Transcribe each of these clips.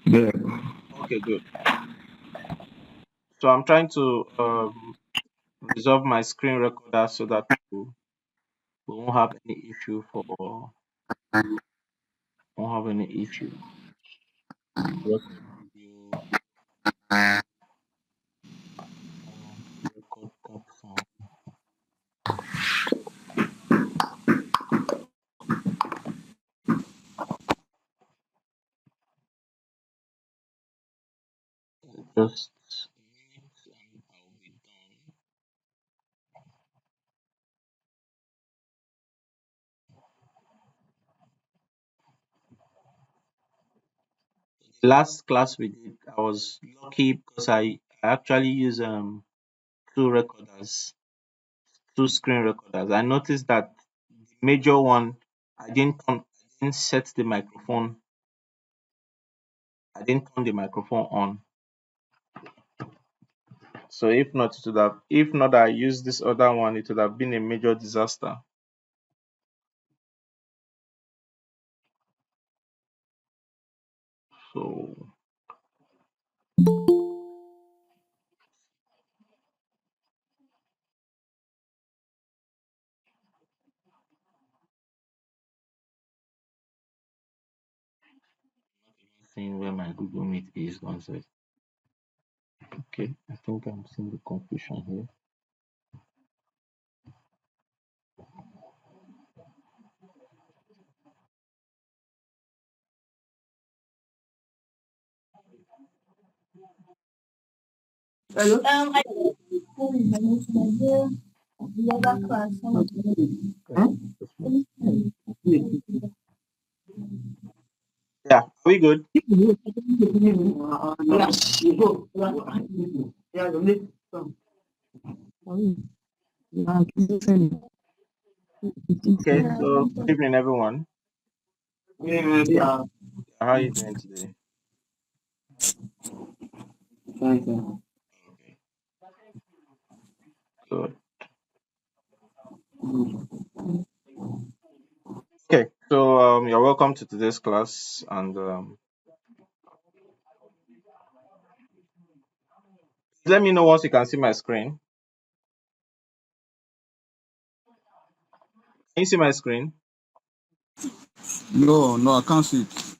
Yeah. Okay, good. So I'm trying to resolve my screen recorder so that we won't have any issue for won't have any issue. Record video, record caption. Just a minute and I'll be done. The last class we did, I was lucky because I actually use two recorders, two screen recorders. I noticed that the major one I didn't set the microphone. I didn't turn the microphone on. So if not I used this other one, it would have been a major disaster. So seeing where my Google Meet is one sec. Okay, I think I'm seeing the confusion here. Hello? I the other class. Okay, just one Yeah, are we good? Okay, so good evening everyone. Yeah. How are you doing today? Okay, good. Okay, so you're welcome to today's class and let me know once you can see my screen. Can you see my screen? No, no, I can't see it.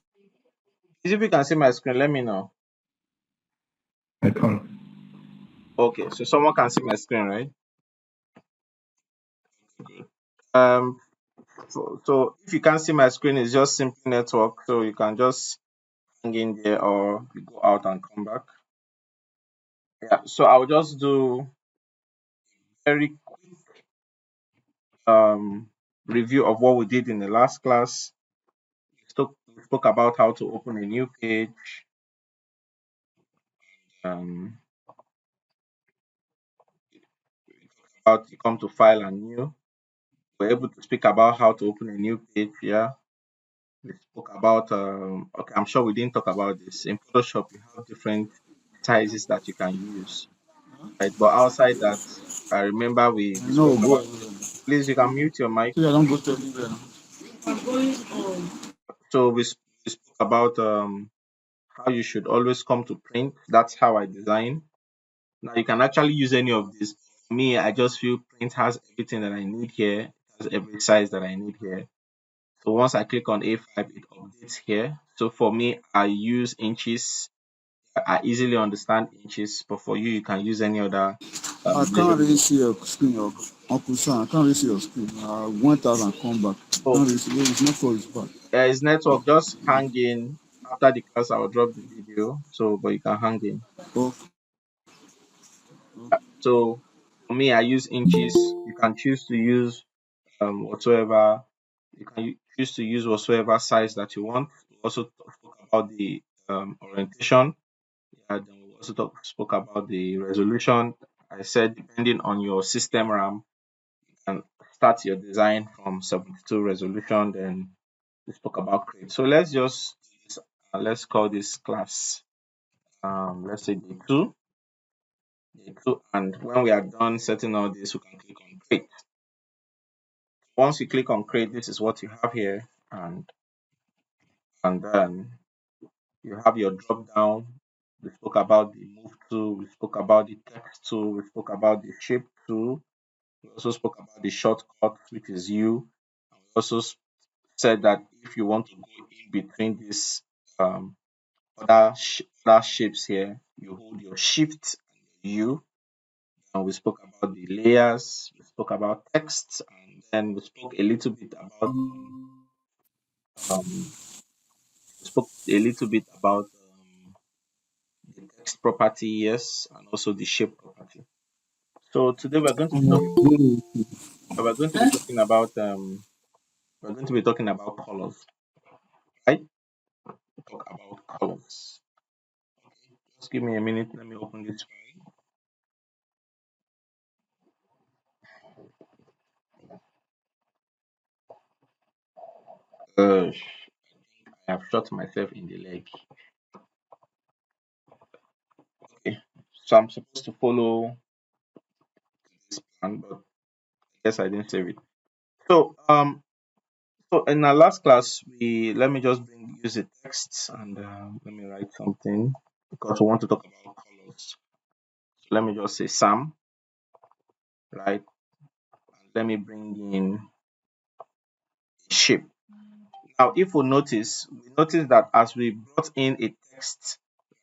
If you can see my screen, let me know. I can't. Okay, so someone can see my screen, right? Good. Um, so if you can't see my screen, it's just simple network. So you can just hang in there or you go out and come back. Yeah. So I'll just do very quick review of what we did in the last class. We spoke about how to open a new page. Um, how to come to file and new. We're able to speak about how to open a new page. Yeah. We spoke about okay, I'm sure we didn't talk about this. In Photoshop, you have different sizes that you can use. Right. But outside that, I remember we No, spoke go about everywhere. please you can mute your mic. So I don't go to anywhere. I'm going on. So we spoke about how you should always come to print. That's how I design. Now you can actually use any of this. For me, I just feel print has everything that I need here. It has every size that I need here. So once I click on A5, it updates here. So for me, I use inches. I easily understand inches, but for you, you can use any other I can't measurement. really see your screen, Uncle Sam. I can't really see your screen. I went out and come back. So Can't really see. It's not for his back. is network just hang in after the class. I'll drop the video. So, but you can hang in. Oh, So for me, I use inches. You can choose to use whatsoever. You can choose to use whatsoever size that you want. We also spoke about the orientation. Yeah, then we also spoke about the resolution. I said depending on your system RAM, you can start your design from 72 resolution. Then we spoke about create. So let's just let's call this class let's say day two, and when we are done setting all this, we can click on create. Once you click on create, this is what you have here, and then You have your drop down. We spoke about the move tool. We spoke about the text tool. We spoke about the shape tool. We also spoke about the shortcut, which is U. And we also said that if you want to go in between these um, other shapes here, you hold your shift and your U. And we spoke about the layers. We spoke about text, and then we spoke a little bit about um, the text property, yes, and also the shape property. So today we're going to be talking about colors, right? Talk about colors. Okay, just give me a minute. Let me open this file. I have shot myself in the leg. Okay, so I'm supposed to follow this plan, but I guess I didn't save it. So so in our last class, we let me just use the text and let me write something because we want to talk about colors. So let me just say Sam, right? And let me bring in shape. Now, if we notice that as we brought in a text,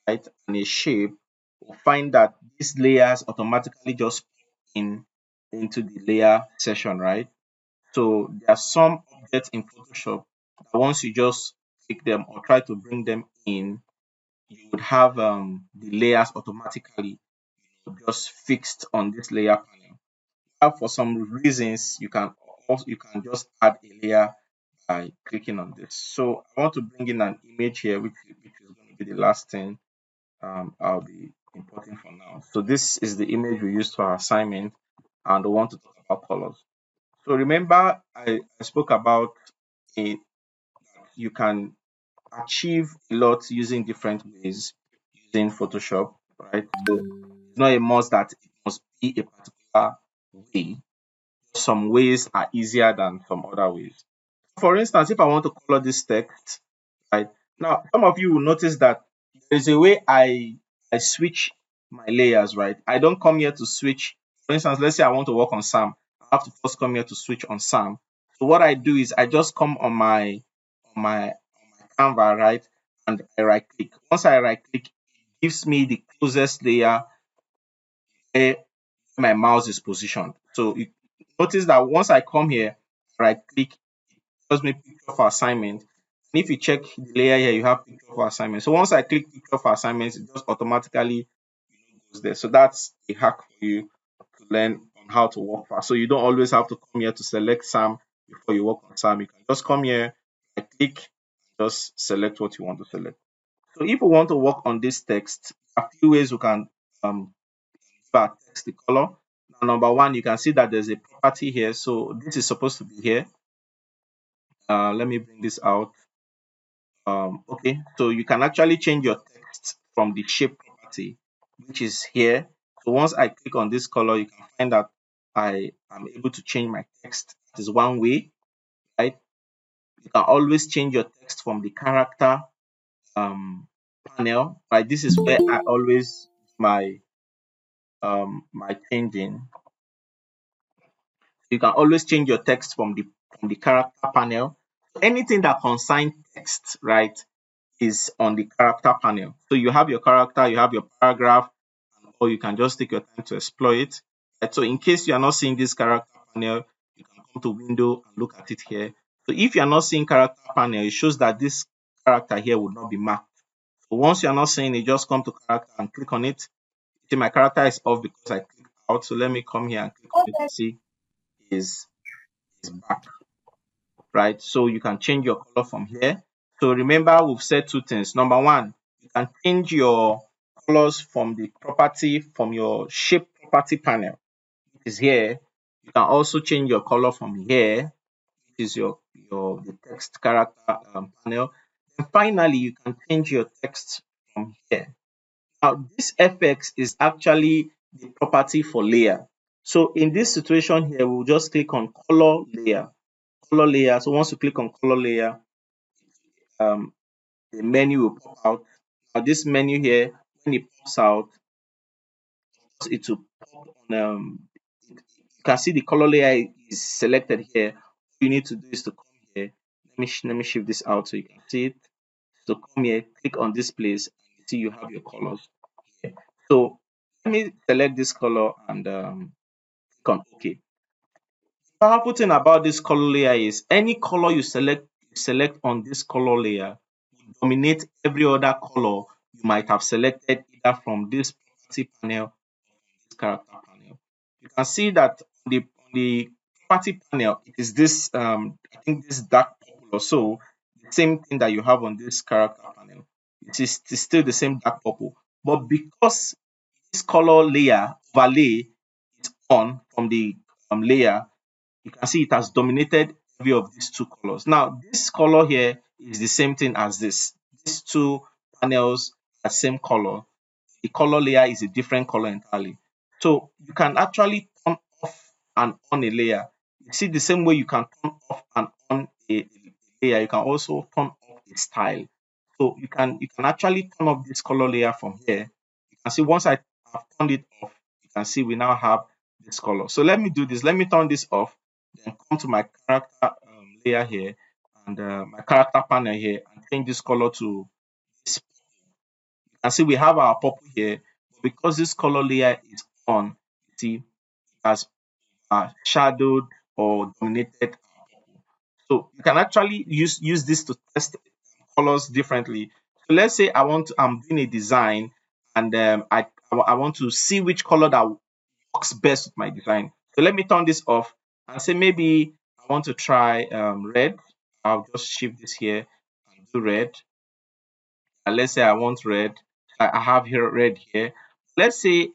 right, and a shape, we'll find that these layers automatically just in into the layer session, right? So there are some objects in Photoshop that once you just click them or try to bring them in, you would have the layers automatically just fixed on this layer panel. Now, for some reasons, you can just add a layer by clicking on this. So I want to bring in an image here, which is going to be the last thing I'll be importing for now. So this is the image we used for our assignment, and we want to talk about colors. So remember, I spoke about a you can achieve a lot using different ways using Photoshop, right? So it's not a must that it must be a particular way. Some ways are easier than some other ways. For instance, if I want to color this text, right now, some of you will notice that there's a way I switch my layers, right? I don't come here to switch. For instance, let's say I want to work on Sam. I have to first come here to switch on Sam. So what I do is I just come on my Canva, right? And I right click. Once I right click, it gives me the closest layer where my mouse is positioned. So you notice that once I come here, right click, gives me picture for assignment. And if you check the layer here, you have picture for assignment. So once I click picture for assignments, it just automatically goes there. So that's a hack for you to learn on how to work fast. So you don't always have to come here to select Sam before you work on Sam. You can just come here, I click, just select what you want to select. So if we want to work on this text, a few ways we can give our text the color. Now, number one, you can see that there's a property here. So this is supposed to be here. Let me bring this out. Okay, so you can actually change your text from the shape property, which is here. So once I click on this color, you can find that I am able to change my text. That is one way, right? You can always change your text from the character panel, right? This is where I always do my changing. You can always change your text from the character panel. Anything that concerns text, right, is on the character panel. So you have your character, you have your paragraph, or you can just take your time to explore it. Right? So in case you are not seeing this character panel, you can come to window and look at it here. So if you are not seeing character panel, it shows that this character here would not be marked. So once you are not seeing it, just come to character and click on it. See, my character is off because I clicked out. So let me come here and click on it and see is back, right? So you can change your color from here. So remember, we've said two things. Number one, you can change your colors from the property, from your shape property panel, which is here. You can also change your color from here, which is the text character panel. And finally, you can change your text from here. Now, this FX is actually the property for layer. So in this situation here, we'll just click on color layer. So once you click on color layer, the menu will pop out. Now this menu here, when it pops out, it will pop on you can see the color layer is selected here. All you need to do is to come here. Let me shift this out so you can see it. So come here, click on this place, and you see you have your colors here. So let me select this color and click on OK. The powerful thing about this color layer is any color you select on this color layer will dominate every other color you might have selected either from this property panel, this character panel. You can see that on the property panel, it is this I think this dark purple or so, the same thing that you have on this character panel. It is still the same dark purple, but because this color layer overlay is on from the layer, you can see it has dominated every of these two colors. Now, this color here is the same thing as this. These two panels are same color. The color layer is a different color entirely. So you can actually turn off and on a layer. You see the same way you can turn off and on a layer, you can also turn off a style. So you can actually turn off this color layer from here. You can see once I have turned it off, you can see we now have this color. So let me do this. Let me turn this off, then come to my character layer here and my character panel here and change this color to this. You can see we have our purple here, but because this color layer is on, you see it has shadowed or dominated our purple. So you can actually use this to test colors differently. So let's say I'm doing a design and I want to see which color that works best with my design. So let me turn this off and say maybe I want to try red. I'll just shift this here and do red. And let's say I want red. I have here red here. Let's say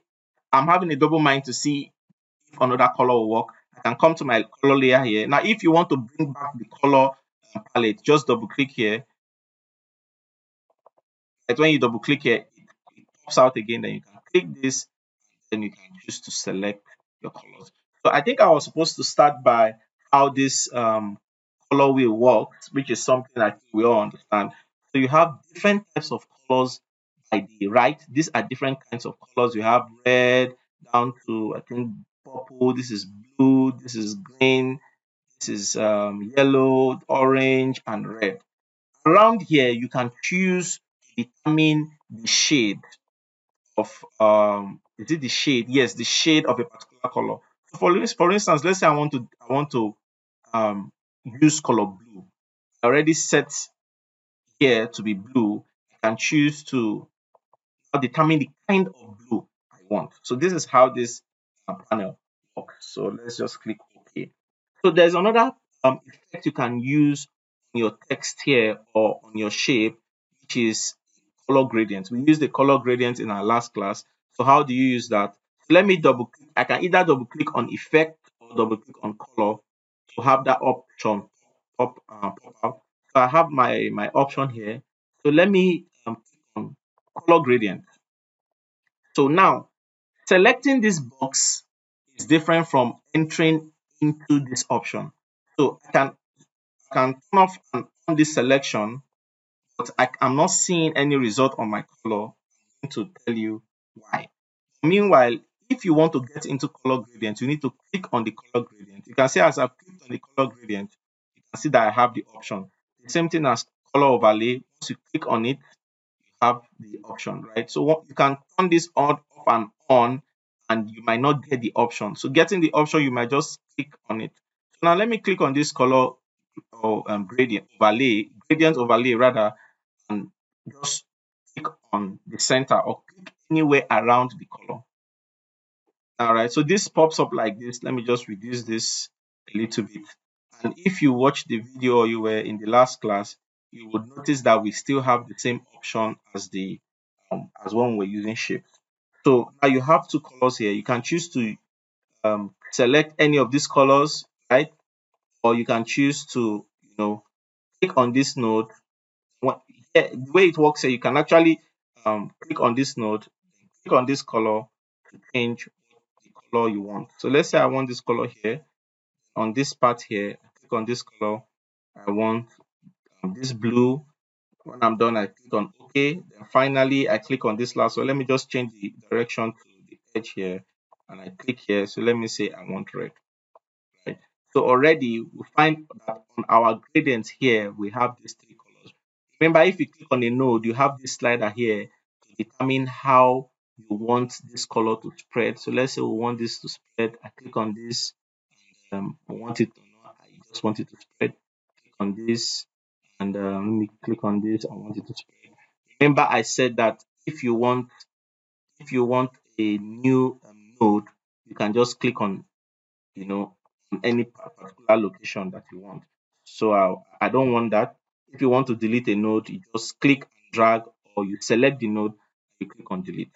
I'm having a double mind to see if another color will work. I can come to my color layer here. Now, if you want to bring back the color palette, just double click here. And when you double click here, it pops out again. Then you can click this, then you can choose to select your colors. So I think I was supposed to start by how this color wheel works, which is something I think we all understand. So you have different types of colors by the right. These are different kinds of colors. You have red down to I think purple. This is blue. This is green. This is yellow, orange, and red. Around here, you can choose to determine the shade of is it the shade? Yes, the shade of a particular color. So for instance, let's say I want to um use color blue. I already set here to be blue. I can choose to now determine the kind of blue I want. So this is how this panel works. So let's just click OK. So there's another effect you can use on your text here or on your shape, which is color gradient. We used the color gradient in our last class. So how do you use that? So let me double click. I can either double click on effect or double click on color to have that option pop out. So I have my option here. So let me click on color gradient. So now selecting this box is different from entering into this option. So I can turn off and on this selection, but I'm not seeing any result on my color. I'm going to tell you why. Meanwhile, if you want to get into color gradient, you need to click on the color gradient. You can see as I've clicked on the color gradient, you can see that I have the option. The same thing as color overlay. Once you click on it, have the option, right? So what you can turn this on off and on, and you might not get the option. So getting the option, you might just click on it. So now let me click on this color or gradient overlay rather, and just click on the center or click anywhere around the color. All right, so this pops up like this. Let me just reduce this a little bit. And if you watch the video or you were in the last class, you would notice that we still have the same option as the as when we're using shapes. So now you have two colors here. You can choose to select any of these colors, right? Or you can choose to, click on this node. The way it works here, you can actually click on this node, click on this color to change the color you want. So let's say I want this color here. On this part here, click on this color. I want this blue. When I'm done, I click on OK. Then finally, I click on this last one. Let me just change the direction to the edge here, and I click here. So let me say I want red. Right. So already we find that on our gradient here we have these three colors. Remember, if you click on a node, you have this slider here to determine how you want this color to spread. So let's say we want this to spread. I click on this. I want it to not. I just want it to spread. Click on this, and let me click on this. I want it to spread. Remember, I said that if you want a new node, you can just click on on any particular location that you want. So I don't want that. If you want to delete a node, you just click and drag, or you select the node, you click on delete.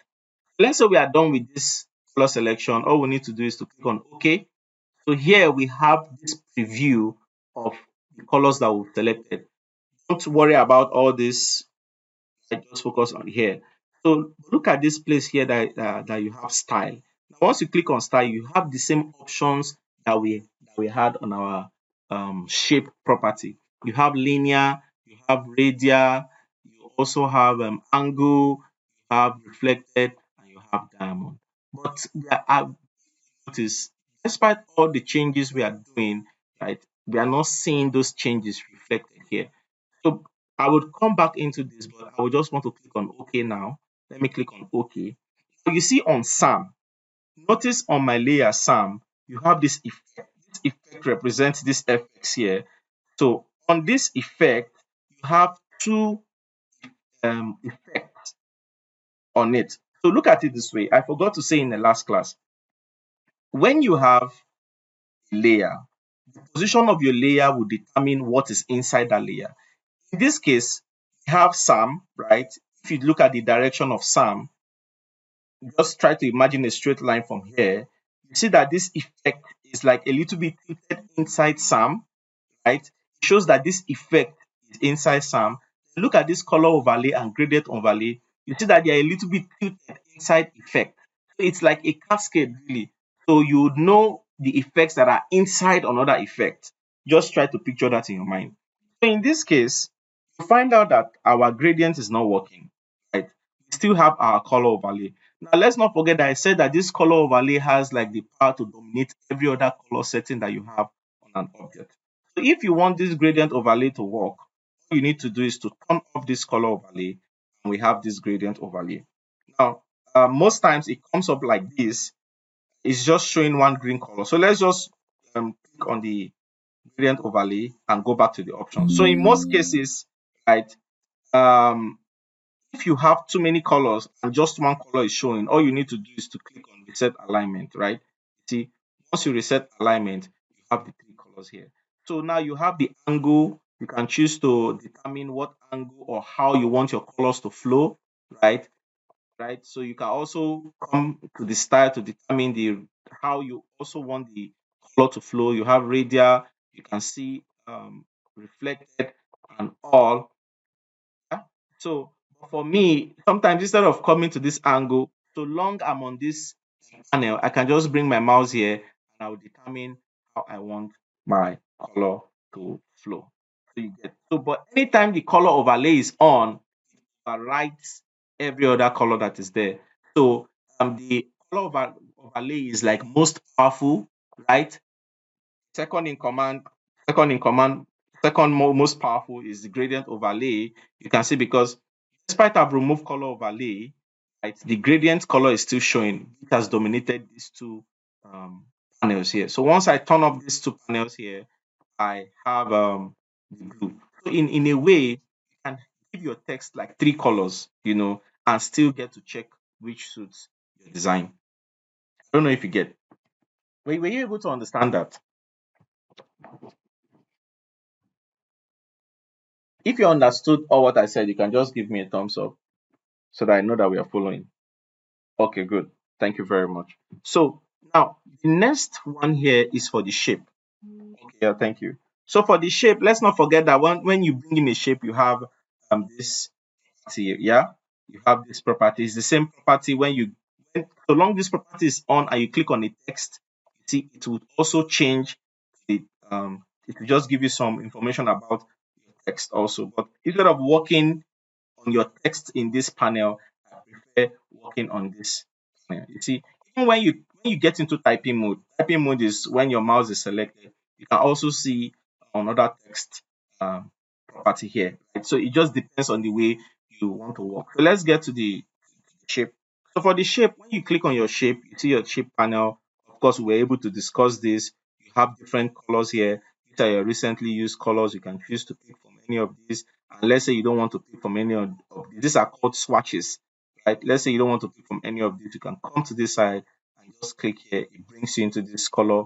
Let's say we are done with this color selection. All we need to do is to click on OK. So here we have this preview of the colors that we've selected. Don't worry about all this. I just focus on here. So look at this place here that you have style. Now, once you click on style, you have the same options that we had on our shape property. You have linear, you have radial, you also have angle, you have reflected, and you have diamond. But I've noticed, despite all the changes we are doing, right, we are not seeing those changes reflected here. So I would come back into this, but I would just want to click on OK now. Let me click on OK. So you see on SAM, notice on my layer SAM, you have this effect. This effect represents this FX here. So on this effect, you have two effects on it. So look at it this way. I forgot to say in the last class, when you have a layer, the position of your layer will determine what is inside that layer. In this case, we have SAM, right? If you look at the direction of SAM, just try to imagine a straight line from here. You see that this effect is like a little bit tilted inside SAM, right? It shows that this effect is inside SAM. Look at this color overlay and gradient overlay. You see that they are a little bit tilted inside effect. So it's like a cascade, really. So you would know the effects that are inside another effect. Just try to picture that in your mind. So in this case, you find out that our gradient is not working, right? We still have our color overlay. Now let's not forget that I said that this color overlay has like the power to dominate every other color setting that you have on an object. So if you want this gradient overlay to work, all you need to do is to turn off this color overlay, and we have this gradient overlay. Now, most times it comes up like this. It's just showing one green color. So let's just click on the gradient overlay and go back to the options. So in most cases, right, if you have too many colors and just one color is showing, all you need to do is to click on reset alignment, right? See, once you reset alignment, you have the three colors here. So now you have the angle. You can choose to determine what angle or how you want your colors to flow, right? Right. So you can also come to the style to determine the how you also want the color to flow. You have radial, you can see reflected and all. Yeah. So for me, sometimes instead of coming to this angle, so long I'm on this panel, I can just bring my mouse here and I will determine how I want my color to flow. So you get but anytime the color overlay is on, overrides every other color that is there. So the color overlay is like most powerful, right? Second in command, second in command, most powerful is the gradient overlay. You can see because despite I've removed color overlay, right, the gradient color is still showing. It has dominated these two panels here. So once I turn off these two panels here, I have the blue. So in a way, you can give your text like three colors, and still get to check which suits your design. I don't know if you get. Were you able to understand that? If you understood all what I said, you can just give me a thumbs up so that I know that we are following. Okay, good. Thank you very much. So now the next one here is for the shape. Okay, yeah, thank you. So for the shape, let's not forget that when you bring in a shape, you have this property, yeah, you have this property. It's the same property so long this property is on and you click on the text, you see it will also change it will just give you some information about your text also. But instead of working on your text in this panel, I prefer working on this panel. You see, even when you get into typing mode is when your mouse is selected. You can also see another text um, property here. Right? So it just depends on the way you want to work. So let's get to the shape. So for the shape, when you click on your shape, you see your shape panel. Of course, we're able to discuss this. You have different colors here. These are your recently used colors. You can choose to pick from any of these. And let's say you don't want to pick from any of these. These are called swatches, right? Let's say you don't want to pick from any of these. You can come to this side and just click here. It brings you into this color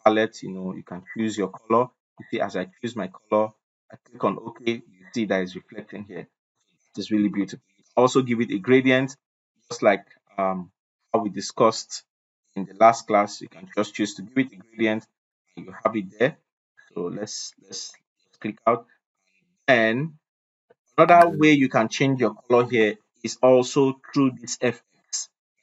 palette. You can choose your color. You see, as I choose my color, I click on OK. You see that it's reflecting here. It is really beautiful. Also give it a gradient, just like how we discussed in the last class. You can just choose to give it a gradient and you have it there. So let's click out. And another way you can change your color here is also through this FX.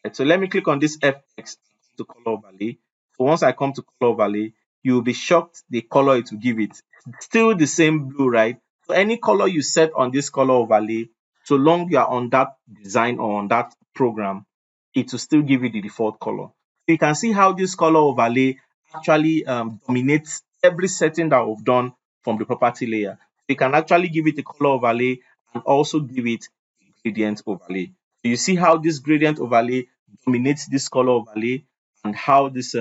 Right, so let me click on this FX to color overlay. So once I come to color overlay, you'll be shocked the color it will give it. Still the same blue, right? So any color you set on this color overlay, so long you are on that design or on that program, it will still give you the default color. So you can see how this color overlay actually dominates every setting that we've done from the property layer. You can actually give it a color overlay and also give it a gradient overlay. So you see how this gradient overlay dominates this color overlay and how this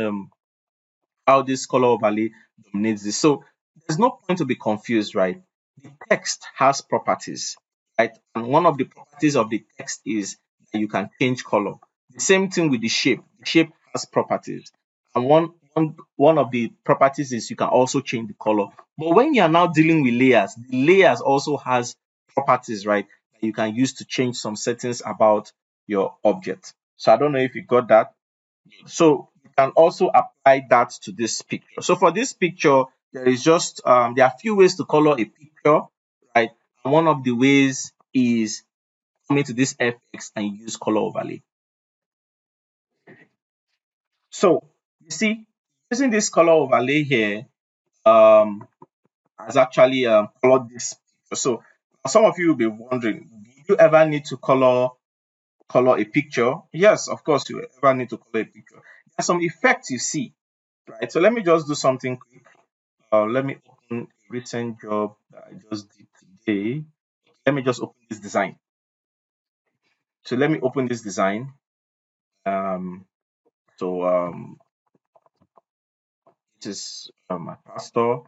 color overlay dominates this. So there's no point to be confused, right? The text has properties, right? And one of the properties of the text is that you can change color. The same thing with the shape. The shape has properties. And one of the properties is you can also change the color. But when you are now dealing with layers, the layers also has properties, right? That you can use to change some settings about your object. So I don't know if you got that. So you can also apply that to this picture. So for this picture, there is just there are a few ways to color a picture, right? And one of the ways is coming to this FX and use color overlay. So you see, using this color overlay here has actually colored this picture. So some of you will be wondering, do you ever need to color a picture? Yes, of course, you ever need to color a picture. There are some effects you see, right? So let me just do something quick. Let me open a recent job that I just did today. Let me just open this design. So let me open this design. This is my pastor.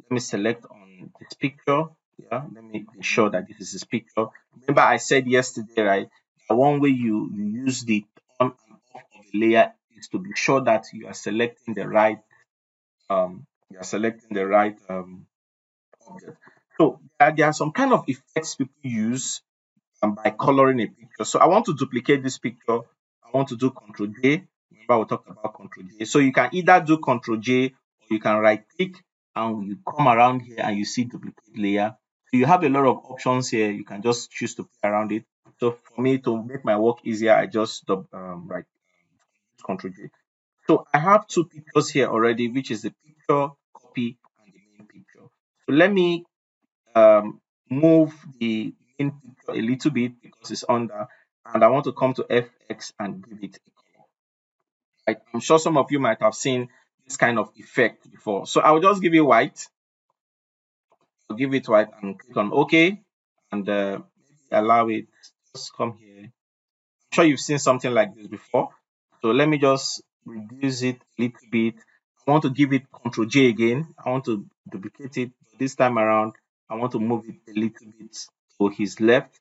Let me select on this picture. Yeah, let me be sure that this is his picture. Remember, I said yesterday, right? That one way you use the on and off of a layer is to be sure that you are selecting the right object. So there are some kind of effects people use by coloring a picture. So I want to duplicate this picture. I want to do Ctrl J. Remember, we talked about Ctrl J. So you can either do Ctrl J or you can right click and you come around here and you see duplicate layer. So you have a lot of options here. You can just choose to play around it. So for me to make my work easier, I just right Ctrl J. So I have two pictures here already, which is the picture copy and the main picture. So let me move the main picture a little bit because it's under, and I want to come to FX and give it a color. Right? I'm sure some of you might have seen this kind of effect before. So I'll just give it white. I'll give it white and click on OK and allow it. Just come here. I'm sure you've seen something like this before. So let me just reduce it a little bit. I want to give it Ctrl J again. I want to duplicate it. This time around, I want to move it a little bit to his left.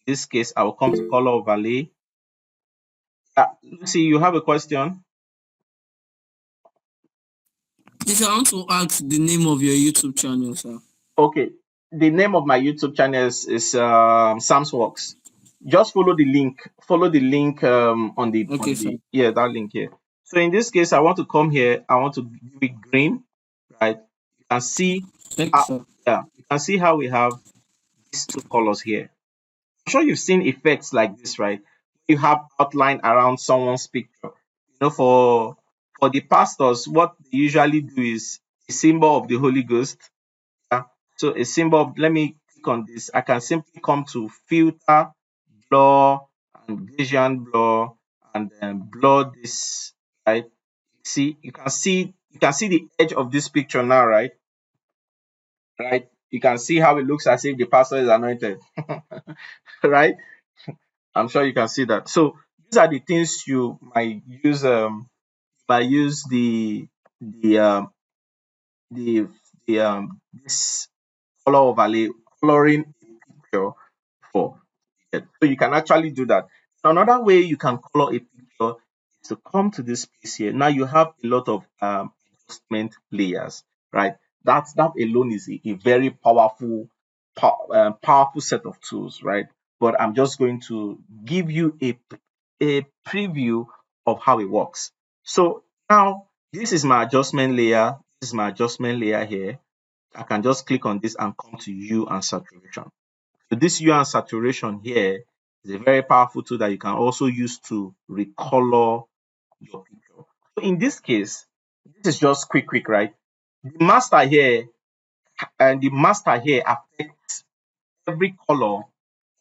In this case, I will come to color overlay. Lucy, you have a question? Yes, I want to ask the name of your YouTube channel, sir. Okay. The name of my YouTube channel is Sam's Works. Just follow the link. Follow the link on the that link here. So in this case, I want to come here. I want to give it green, right? You can see, you can see how we have these two colors here. I'm sure you've seen effects like this, right? You have outline around someone's picture. For the pastors, what they usually do is a symbol of the Holy Ghost. Yeah? So a symbol, let me click on this. I can simply come to filter, blur, and Gaussian blur, and then blur this, right? See, you can see the edge of this picture now, right? Right? You can see how it looks as if the pastor is anointed, right? I'm sure you can see that. So these are the things you might use. Might use the um, the this color overlay, coloring a picture for. Yeah. So you can actually do that. Another way you can color a picture is to come to this place here. Now you have a lot of adjustment layers, right? That alone is a very powerful set of tools, right? But I'm just going to give you a preview of how it works. So now this is my adjustment layer. This is my adjustment layer here. I can just click on this and come to hue and saturation. So this hue and saturation here is a very powerful tool that you can also use to recolor your picture. So in this case, this is just quick, right? The master here affects every color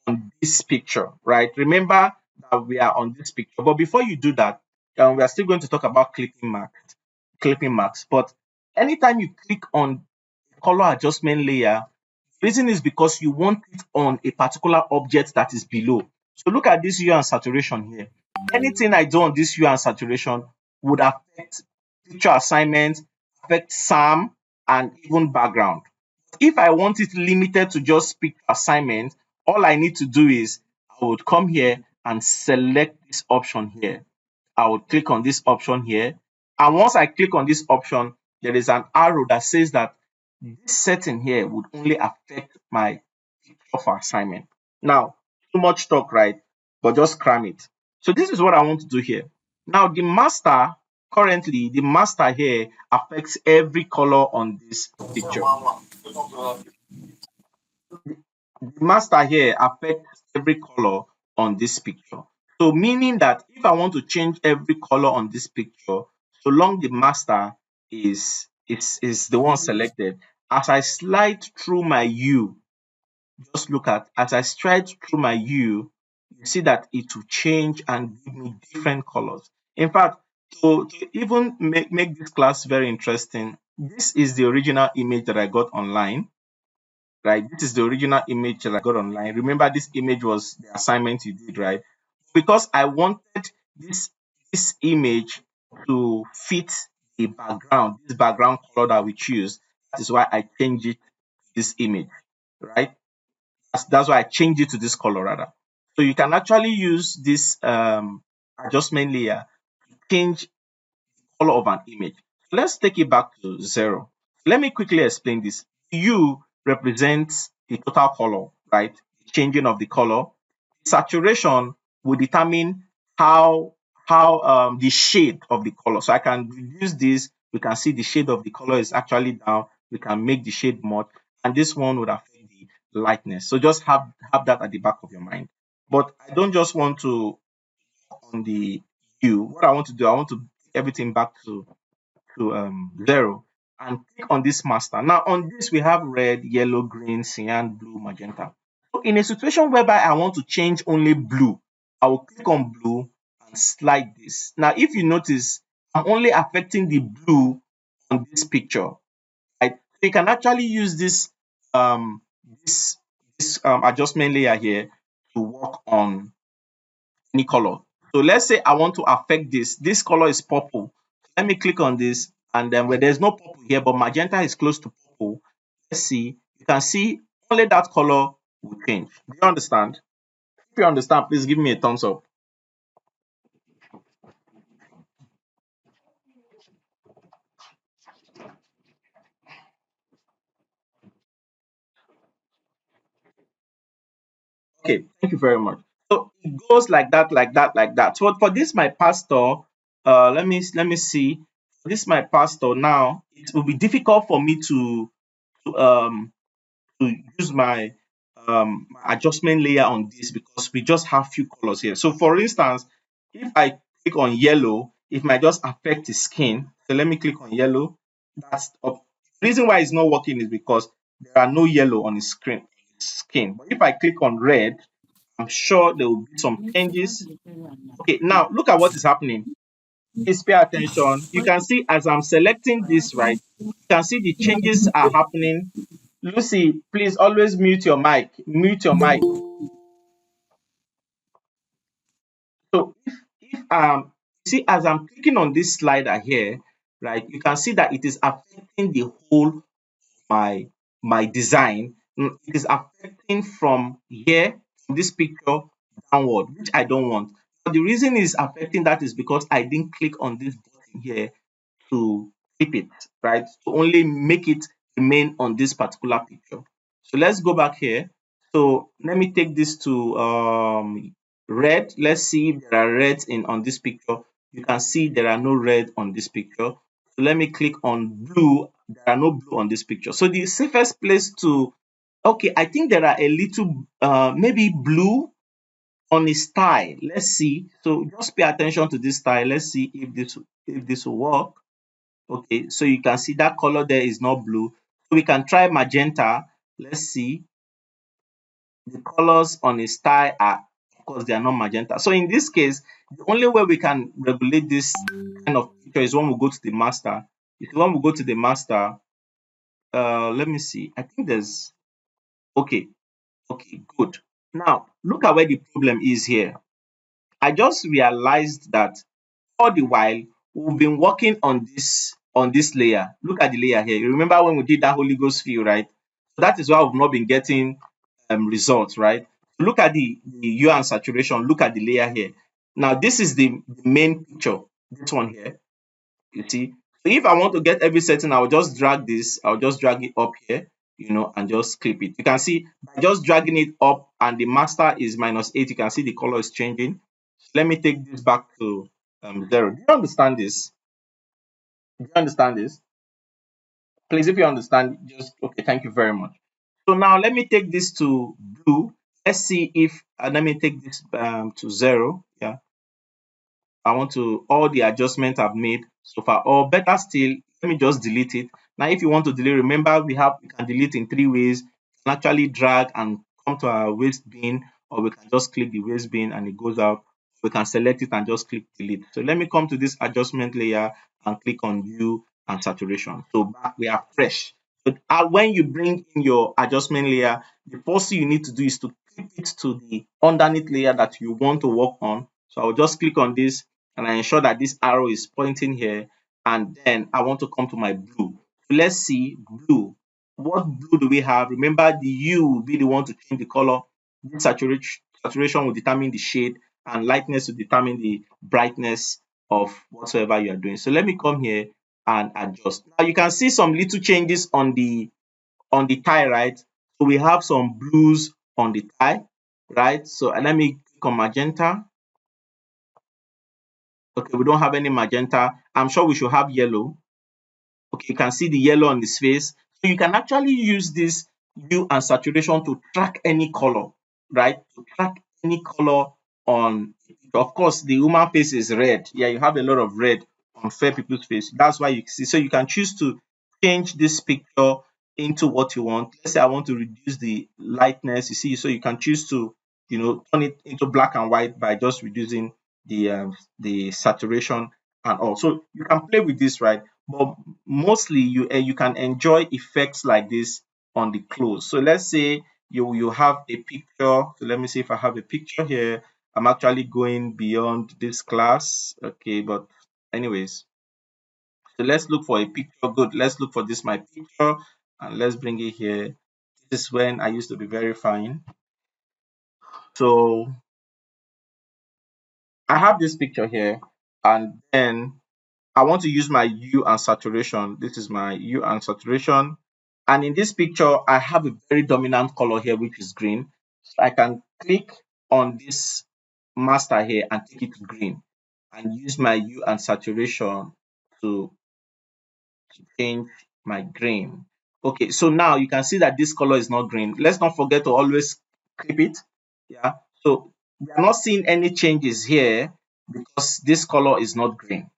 on this picture, right? Remember that we are on this picture, but before you do that, we are still going to talk about clipping marks. But anytime you click on color adjustment layer, reason is because you want it on a particular object that is below. So look at this hue and saturation here. Anything I do on this hue and saturation would affect picture assignment, affect SAM, and even background. If I want it limited to just picture assignment, all I need to do is I would come here and select this option here. I would click on this option here. And once I click on this option, there is an arrow that says that this setting here would only affect my picture for assignment. Now, too much talk, right? But just cram it. So this is what I want to do here. Now, currently, the master here affects every color on this picture. The master here affects every color on this picture. So meaning that if I want to change every color on this picture, so long the master is the one selected, as I slide through my hue, just look at, as I stride through my hue, you see that it will change and give me different colors. In fact, to even make this class very interesting, this is the original image that I got online. Right, this is the original image that I got online. Remember, this image was the assignment you did, right? Because I wanted this image to fit the background, this background color that we choose. That is why I changed it to this image, right? That's why I changed it to this color rather. So you can actually use this adjustment layer to change the color of an image. Let's take it back to 0. Let me quickly explain this. Hue represents the total color, right? Changing of the color. Saturation will determine how the shade of the color. So I can reduce this. We can see the shade of the color is actually down. We can make the shade more, and this one would affect the lightness. So just have that at the back of your mind. But I don't just want to on the hue. What I want to do, I want to take everything back to 0 and click on this master. Now on this we have red, yellow, green, cyan, blue, magenta. So in a situation whereby I want to change only blue, I will click on blue and slide this. Now if you notice, I'm only affecting the blue on this picture. Right? So you can actually use this adjustment layer here to work on any color. So let's say I want to affect this. This color is purple. Let me click on this, and then where there's no purple here, but magenta is close to purple. Let's see. You can see only that color will change. Do you understand? If you understand, please give me a thumbs up. Okay, thank you very much. So it goes like that, like that, like that. So for this, my pastor, let me see. For this, my pastor, now it will be difficult for me to um to use my adjustment layer on this because we just have few colors here. So for instance, if I click on yellow, it might just affect the skin. So let me click on yellow. The reason why it's not working is because there are no yellow on his skin. But if I click on red, I'm sure there will be some changes. Okay, now look at what is happening. Please pay attention. You can see as I'm selecting this, right? You can see the changes are happening. Lucy, please always mute your mic. Mute your mic. So if see as I'm clicking on this slider here, right, you can see that it is affecting the whole my design. It is affecting from here, from this picture downward, which I don't want. But the reason it's affecting that is because I didn't click on this button here to keep it, right? To only make it remain on this particular picture. So let's go back here. So let me take this to red. Let's see if there are reds in on this picture. You can see there are no red on this picture. So let me click on blue. There are no blue on this picture. So the safest place to, okay, I think there are a little maybe blue on his tie. Let's see. So just pay attention to this tie. Let's see if this will work. Okay, so you can see that color there is not blue. So we can try magenta. Let's see. The colors on his tie are, of course, they are not magenta. So in this case, the only way we can regulate this kind of picture is when we go to the master. If when we go to the master, let me see. I think there's okay, good. Now look at where the problem is here. I just realized that all the while we've been working on this layer. Look at the layer here. You remember when we did that Holy Ghost fill, right? So that is why we've not been getting results, right? Look at the hue and saturation. Look at the layer here. Now this is the main picture. This one here. You see. So if I want to get every setting, I'll just drag this. I'll just drag it up here, and just clip it. You can see by just dragging it up and the master is -8. You can see the color is changing. Let me take this back to 0. Do you understand this? Do you understand this? Please, if you understand, just okay. Thank you very much. So now let me take this to blue. Let's see if let me take this to 0. Yeah, I want to all the adjustments I've made so far, or better still, let me just delete it. Now, if you want to delete, remember we can delete in 3 ways. We can actually drag and come to our waste bin, or we can just click the waste bin and it goes out. We can select it and just click delete. So let me come to this adjustment layer and click on hue and saturation. So back we are fresh. But when you bring in your adjustment layer, the first thing you need to do is to click it to the underneath layer that you want to work on. So I'll just click on this and I ensure that this arrow is pointing here, and then I want to come to my blue. So let's see blue. What blue do we have? Remember, the hue will be the one to change the color. This saturation will determine the shade, and lightness will determine the brightness of whatsoever you are doing. So let me come here and adjust. Now you can see some little changes on the tie, right? So we have some blues on the tie, right? So let me click on magenta. Okay, we don't have any magenta. I'm sure we should have yellow. Okay, you can see the yellow on his face. So you can actually use this hue and saturation to track any color, right? To track any color on, of course, the human face is red. Yeah, you have a lot of red on fair people's face. That's why you see. So you can choose to change this picture into what you want. Let's say I want to reduce the lightness. You see, so you can choose to, turn it into black and white by just reducing the saturation and all. So you can play with this, right? But mostly you can enjoy effects like this on the clothes. So let's say you have a picture. So let me see if I have a picture here. I'm actually going beyond this class. Okay, but anyways, so let's look for a picture. Good. Let's look for this my picture and let's bring it here. This is when I used to be very fine. So I have this picture here, and then I want to use my hue and saturation. This is my hue and saturation. And in this picture, I have a very dominant color here, which is green. So I can click on this master here and take it to green and use my hue and saturation to change my green. Okay, so now you can see that this color is not green. Let's not forget to always clip it. Yeah, so we are not seeing any changes here because this color is not green.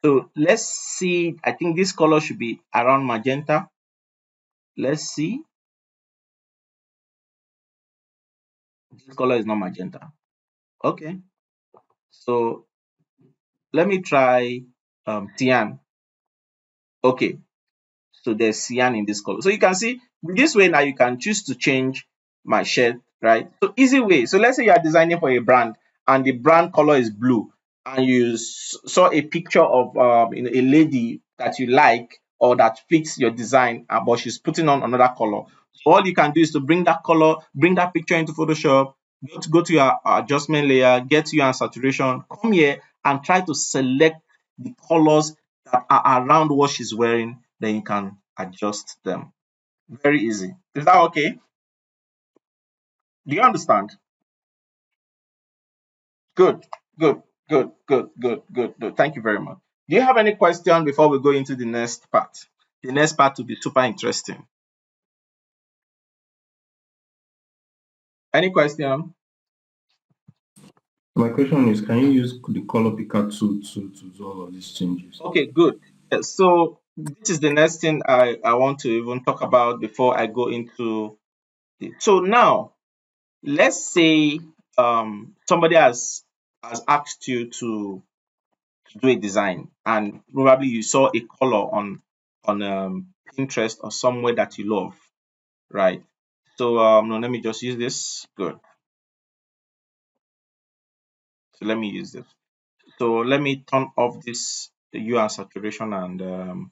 So let's see, I think this color should be around magenta. Let's see. This color is not magenta. Okay, so let me try cyan. Okay, so there's cyan in this color. So you can see with this way now you can choose to change my shade, right? So easy way. So let's say you are designing for a brand and the brand color is blue, and you saw a picture of a lady that you like or that fits your design, but she's putting on another color. So all you can do is to bring that color, bring that picture into Photoshop, go to your adjustment layer, get to your saturation, come here and try to select the colors that are around what she's wearing, then you can adjust them. Very easy. Is that okay? Do you understand? Good, good, good, good, good, good, good. Thank you very much. Do you have any question before we go into the next part? The next part will be super interesting. Any question? My question is, can you use the color picker tool to do all of these changes? Okay, good. So this is the next thing I want to even talk about before I go into it. So now, let's say somebody has asked you to do a design, and probably you saw a color on Pinterest or somewhere that you love, right? So no, let me just use this. Good. So let me use this. So let me turn off this the hue and saturation, and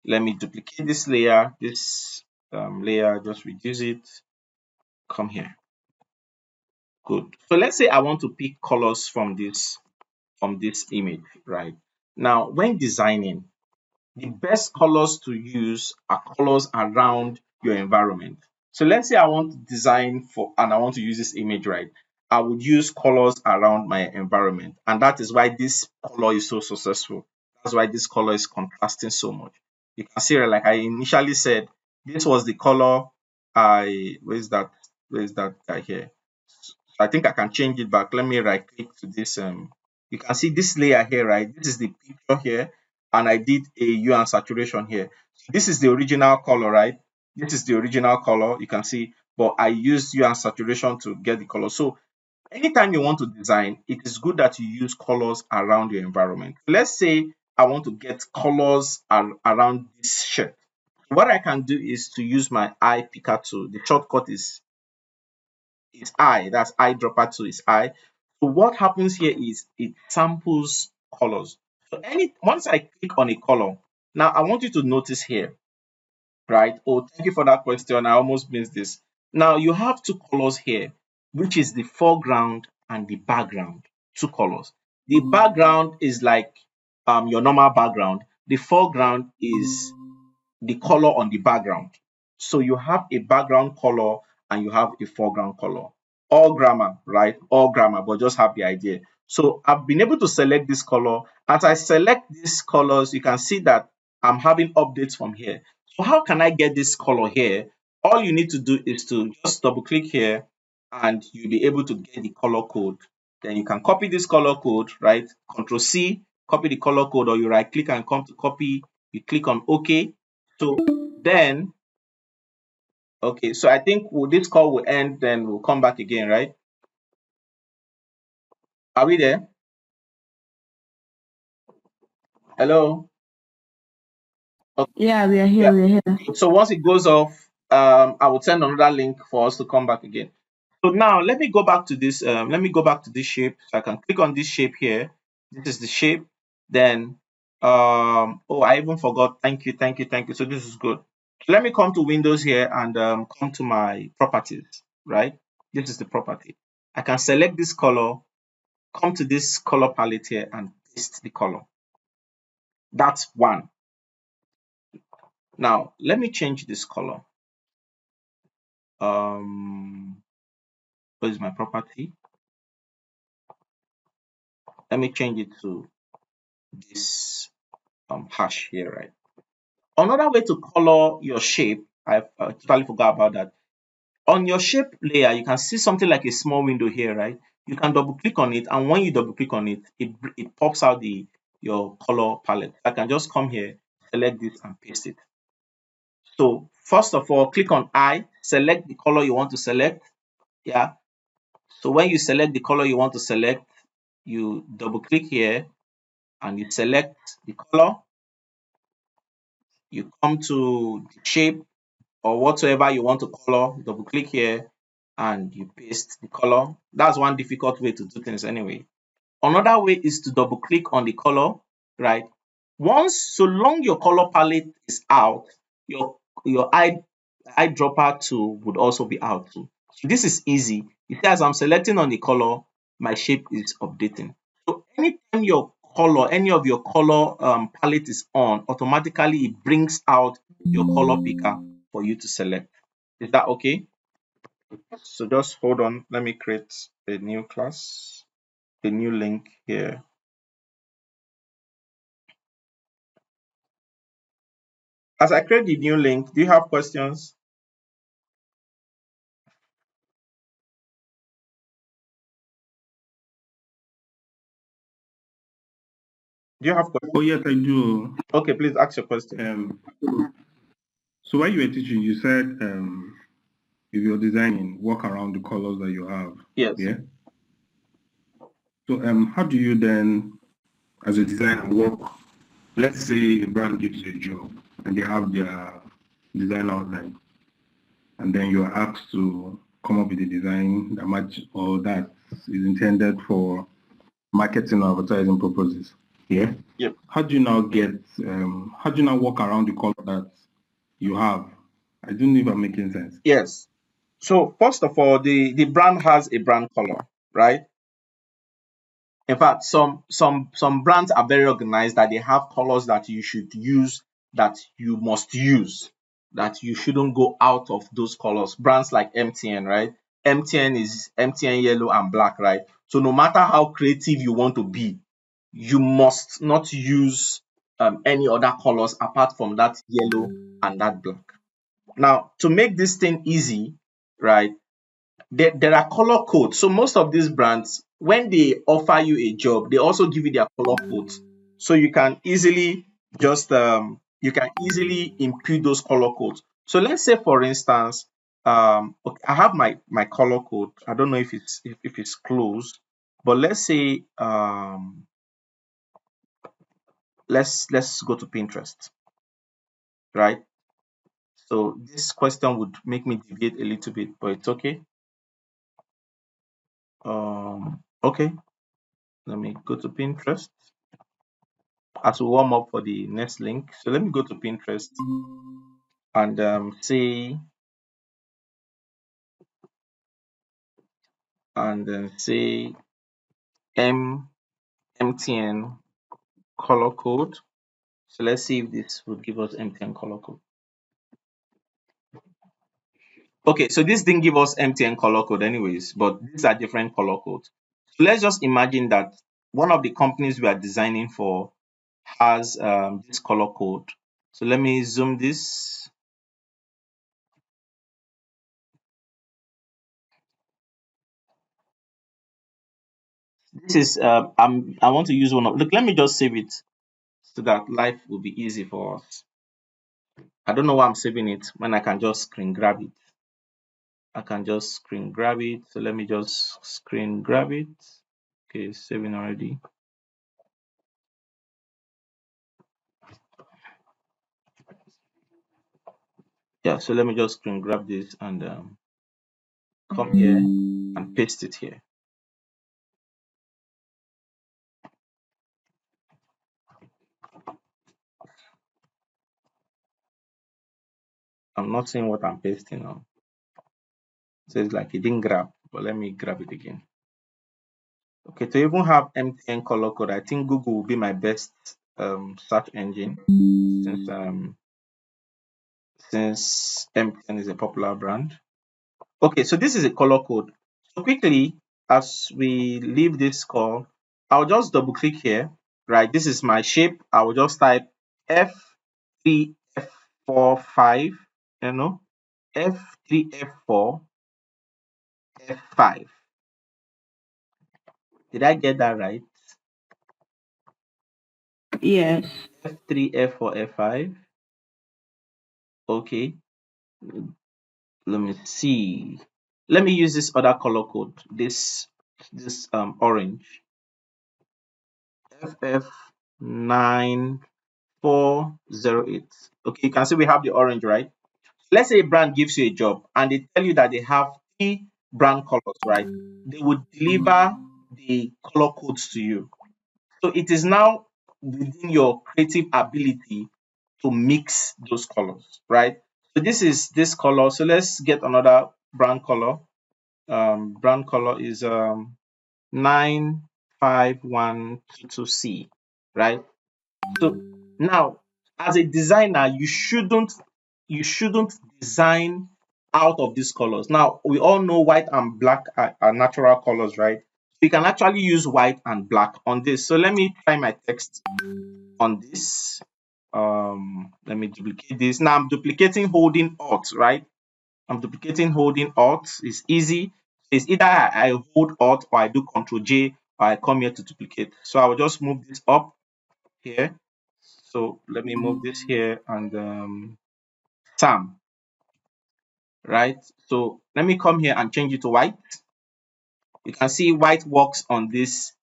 let me duplicate this layer. This layer, just reduce it. Come here. Good. So let's say I want to pick colors from this image, right? Now, when designing, the best colors to use are colors around your environment. So let's say I want to design for and I want to use this image, right? I would use colors around my environment, and that is why this color is so successful. That's why this color is contrasting so much. You can see, like I initially said, this was the color. Where's that guy here? So I think I can change it back. Let me right click to this. You can see this layer here, right? This is the picture here, and I did a hue and saturation here. This is the original color, right? This is the original color, you can see, but I used hue and saturation to get the color. So anytime you want to design, it is good that you use colors around your environment. Let's say I want to get colors around this shape. What I can do is to use my eye picker tool. The shortcut is I. That's eyedropper tool is I. So what happens here is it samples colors. So once I click on a color, now I want you to notice here, right? Oh, thank you for that question. I almost missed this. Now you have two colors here, which is the foreground and the background. Two colors. The background is like your normal background. The foreground is the color on the background. So you have a background color and you have a foreground color. All grammar, right? All grammar, but just have the idea. So I've been able to select this color. As I select these colors, you can see that I'm having updates from here. So how can I get this color here? All you need to do is to just double click here and you'll be able to get the color code. Then you can copy this color code, right? Control C, copy the color code, or you right click and come to copy. You click on OK. So then, okay, so I think this call will end, then we'll come back again, right? Are we there? Hello? Okay. Yeah, we are Yeah. here. We are here. So once it goes off, I will send another link for us to come back again. So now let me go back to this. Let me go back to this shape. So I can click on this shape here. This is the shape. Then, oh, I even forgot. Thank you, thank you, thank you. So this is good. So let me come to Windows here and come to my properties, right? This is the property. I can select this color, come to this color palette here and paste the color. That's one. Now, let me change this color. What is my property? Let me change it to this hash here, right? Another way to color your shape, I totally forgot about that. On your shape layer, you can see something like a small window here, right? You can double click on it, and when you double click on it, it pops out your color palette. I can just come here, select this, and paste it. So first of all, click on I, select the color you want to select. Yeah. So when you select the color you want to select, you double click here and you select the color. You come to the shape or whatsoever you want to color, double click here and you paste the color. That's one difficult way to do things anyway. Another way is to double click on the color, right? So long your color palette is out, your eyedropper tool would also be out too. So this is easy. You see, as I'm selecting on the color, my shape is updating. So anytime any of your color palette is on, automatically it brings out your color picker for you to select. Is that okay? So just hold on. Let me create a new class, a new link here. As I create the new link, do you have questions? Do you have questions? Oh yes, I do. Okay, please ask your question. So while you were teaching, you said if you're designing, work around the colors that you have. Yes. Yeah. So how do you then, as a designer, work? Let's say a brand gives you a job and they have their design outline, and then you are asked to come up with a design that match or that is intended for marketing or advertising purposes. Yeah. Yep. How do you now work around the color that you have? I don't know if I'm making sense. Yes. So first of all, the brand has a brand color, right? In fact, some brands are very organized that they have colors that you should use, that you must use, that you shouldn't go out of those colors. Brands like MTN, right? MTN is MTN yellow and black, right? So no matter how creative you want to be, you must not use any other colors apart from that yellow and that black. Now, to make this thing easy, right, there are color codes. So most of these brands, when they offer you a job, they also give you their color codes. So you can easily just input those color codes. So let's say, for instance, okay, I have my color code. I don't know if it's closed, but let's say let's go to Pinterest, right? So this question would make me deviate a little bit, but it's okay. Okay, let me go to Pinterest as we warm up for the next link. So let me go to Pinterest and say MTN color code. So let's see if this would give us MTN color code. Okay, so this didn't give us MTN color code anyways, but these are different color codes. So let's just imagine that one of the companies we are designing for has this color code. So let me zoom this. This is I want to use one of, look, let me just save it so that life will be easy for us. I don't know why I'm saving it when I can just screen grab it. I can just screen grab it. So let me just screen grab it. Okay, saving already. Yeah, so let me just screen grab this and come here and paste it here. I'm not seeing what I'm pasting now. So it's like it didn't grab, but let me grab it again. Okay, to even have MTN color code, I think Google will be my best search engine since MTN is a popular brand. Okay, so this is a color code. So quickly, as we leave this call, I'll just double click here, right? This is my shape. I will just type F3, F4, 5, F3, F4, F5. Did I get that right? Yes. F3, F4, F5. Okay. Let me see. let me use this other color code, this orange, FF9408. Okay, you can see we have the orange, right? Let's say a brand gives you a job and they tell you that they have 3 brand colors, right? They would deliver the color codes to you. So it is now within your creative ability to mix those colors, right? So this is this color. So let's get another brand color. Brand color is 95122C, right? So now, as a designer, you shouldn't design out of these colors. Now, we all know white and black are natural colors, right? You can actually use white and black on this. So let me try my text on this. Let me duplicate this. Now I'm duplicating holding Alt, right? I'm duplicating holding Alt. It's easy. It's either I hold Alt or I do Control J or I come here to duplicate. So I will just move this up here. So let me move this here and Sam, right? So let me come here and change it to white. You can see white works on this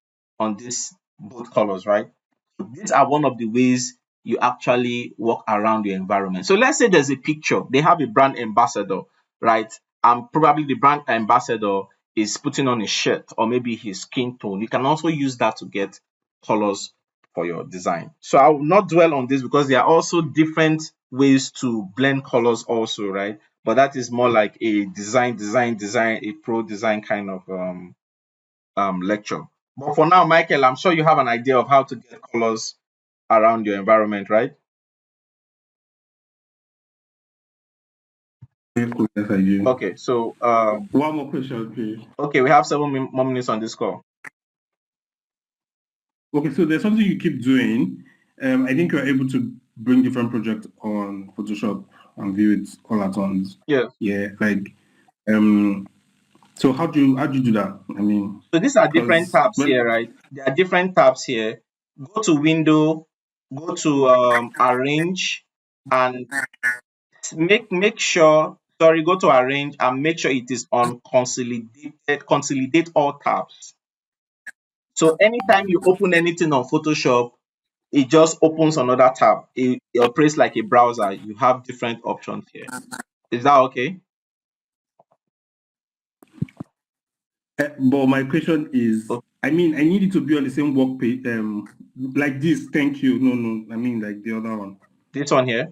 both colors, right? So these are one of the ways you actually work around your environment. So let's say there's a picture, they have a brand ambassador, right? And probably the brand ambassador is putting on a shirt or maybe his skin tone. You can also use that to get colors for your design. So I will not dwell on this because there are also different ways to blend colors also, right? But that is more like a design, a pro design kind of lecture. But for now, Michael, I'm sure you have an idea of how to get colors around your environment, right? Yes, I do. Okay, so One more question, please. okay, we have 7 more minutes on this call. Okay, so there's something you keep doing. I think you're able to bring different projects on Photoshop and view it all at once. Yeah. Yeah, like so how do you do that? I mean, So these are different 'cause tabs here, right? There are different tabs here. Go to Window, go to Arrange, and make sure. Sorry, go to Arrange and make sure it is on Consolidate all tabs. So anytime you open anything on Photoshop, it just opens another tab. It operates like a browser. You have different options here. Is that okay? But my question is, Oh, I mean, I need it to be on the same work page, like this. Thank you. No. I mean, like the other one. this one here.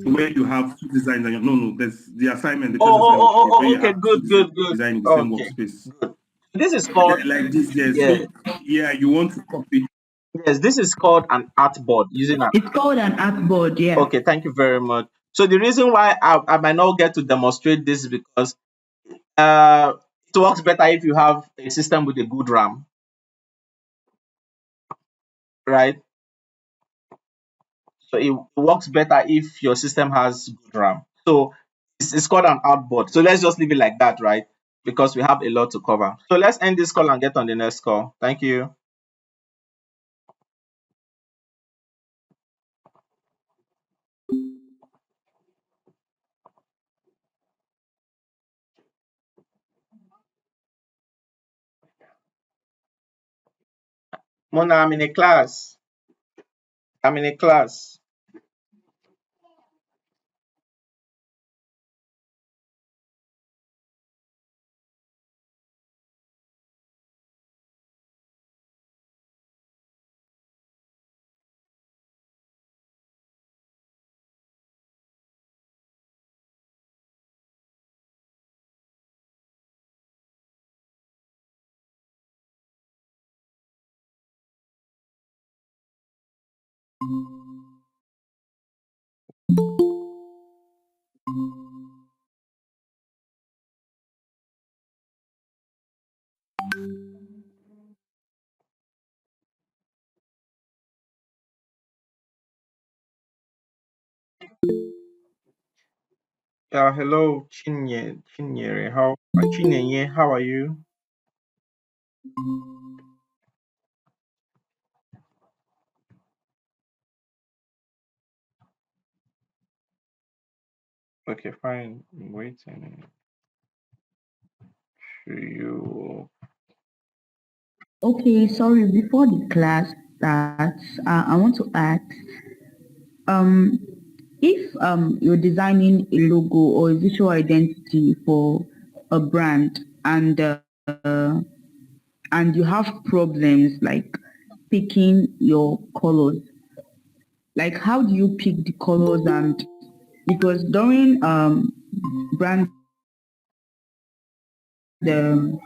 Where you have two designs and no, there's the assignment, the Oh, first oh, assignment, oh, oh, where oh, you okay, have two good, good, good. design in the same Okay, workspace. good. This is Yeah, called, like this, yes. yeah, So yeah, you want to copy. yes, this is called an artboard using an. It's called an artboard, yeah. Okay, thank you very much. So the reason why I might not get to demonstrate this is because it works better if you have a system with a good RAM, right? So it works better if your system has good RAM. So it's called an artboard. So let's just leave it like that, right? Because we have a lot to cover. So let's end this call and get on the next call. Thank you. Mona, I'm in a class. I'm in a class. Hello, Chinyere. Chinenye, how are you? Okay, fine. I'm waiting. You. Okay, sorry. Before the class starts, I want to ask, um, if you're designing a logo or a visual identity for a brand, and you have problems like picking your colors, like how do you pick the colors? And because during brand the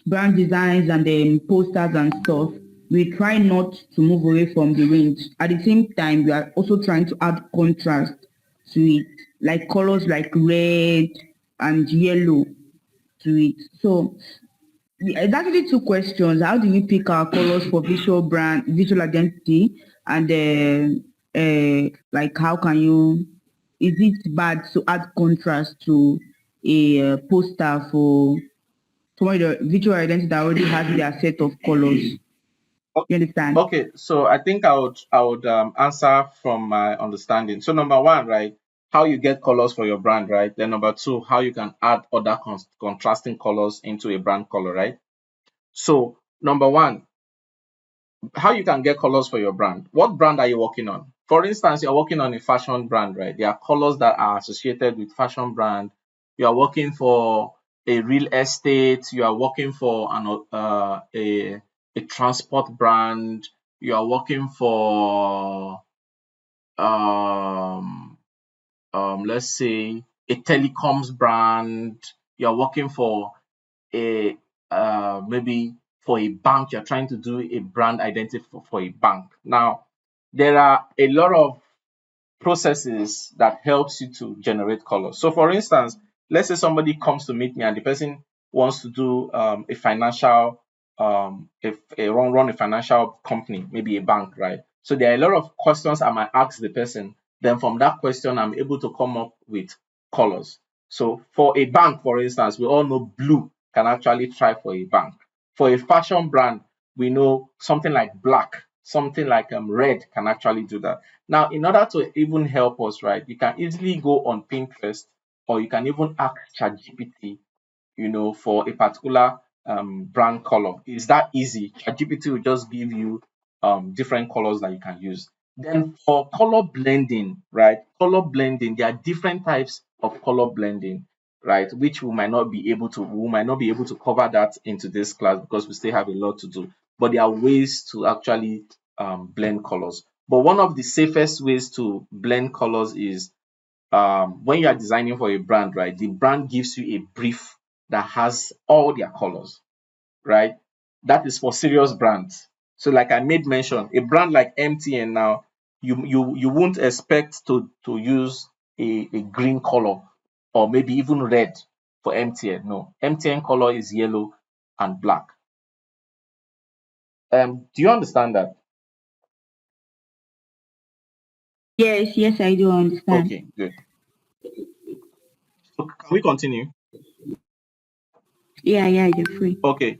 brand designs and the posters and stuff, we try not to move away from the range. At the same time, we are also trying to add contrast to it, like colors like red and yellow to it. So it's actually two questions. How do we pick our colors for visual identity, and like how can you? Is it bad to add contrast to a poster for someone with a visual identity that already has their set of colors? You understand? Okay, so I think I would answer from my understanding. So number one, right, how you get colors for your brand, right? Then number two, how you can add other contrasting colors into a brand color, right? So number one, how you can get colors for your brand. What brand are you working on? For instance, you're working on a fashion brand, right? There are colors that are associated with fashion brand. You are working for a real estate. You are working for a transport brand. You are working for um let's say a telecoms brand. You are working for a maybe for a bank. You're trying to do a brand identity for a bank. Now there are a lot of processes that helps you to generate colors. So for instance, let's say somebody comes to meet me and the person wants to do a financial if a run a financial company, maybe a bank, right? So there are a lot of questions I might ask the person. Then from that question, I'm able to come up with colors. So for a bank, for instance, we all know blue can actually try for a bank. For a fashion brand, we know something like black, something like red can actually do that. Now, in order to even help us, right, you can easily go on Pinterest or you can even ask ChatGPT, for a particular brand color. It's that easy. ChatGPT will just give you different colors that you can use. Then for color blending, right? Color blending, there are different types of color blending, right? Which we might not be able to cover that into this class because we still have a lot to do. But there are ways to actually blend colors. But one of the safest ways to blend colors is when you are designing for a brand, right? The brand gives you a brief that has all their colors, right? That is for serious brands. So, like I made mention, a brand like MTN now, you won't expect to use a green color or maybe even red for MTN. No, MTN color is yellow and black. Do you understand that? Yes, yes, I do understand. Okay, good. So can we continue? Yeah, yeah, you're free. Okay.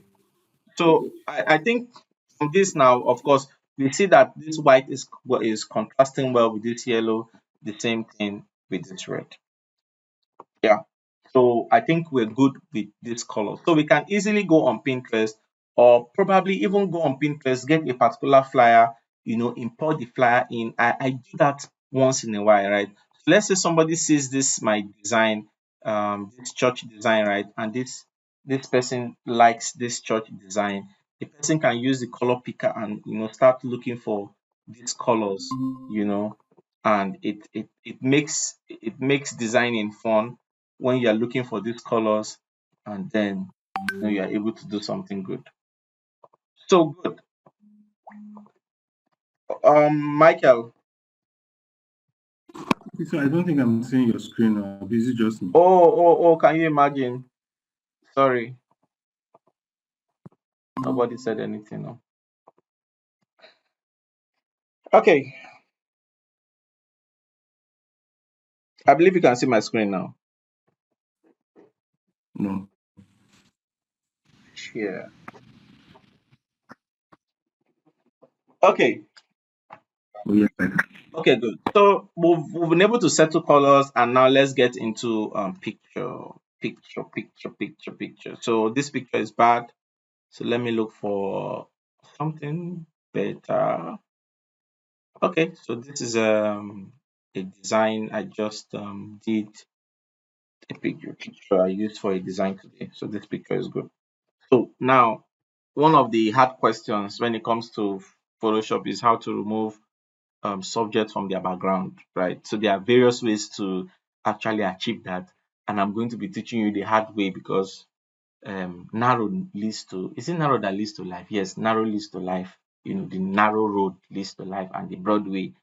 So I think from this now, of course, we see that this white is contrasting well with this yellow, the same thing with this red. Yeah. So I think we're good with this color. So we can easily go on Pinterest or probably even go on Pinterest, get a particular flyer, import the flyer in. I do that once in a while, right? Let's say somebody sees this my design, this church design, right? And this person likes this church design. The person can use the color picker and start looking for these colors, and it makes designing fun when you are looking for these colors, and then you are able to do something good. So good. Michael. So I don't think I'm seeing your screen. Or is it just me? Oh, can you imagine? Sorry, nobody said anything. No. Okay, I believe you can see my screen now. No. Yeah. Okay. Oh, yes, I can. Okay, good. So we've been able to settle colors, and now let's get into picture. So this picture is bad. So let me look for something better. Okay, so this is a design I just did a picture I used for a design today. So this picture is good. So now one of the hard questions when it comes to Photoshop is how to remove subjects from their background, right? So there are various ways to actually achieve that, and I'm going to be teaching you the hard way because narrow leads to, is it narrow that leads to life? Yes, narrow leads to life. You know, the narrow road leads to life, and the broad way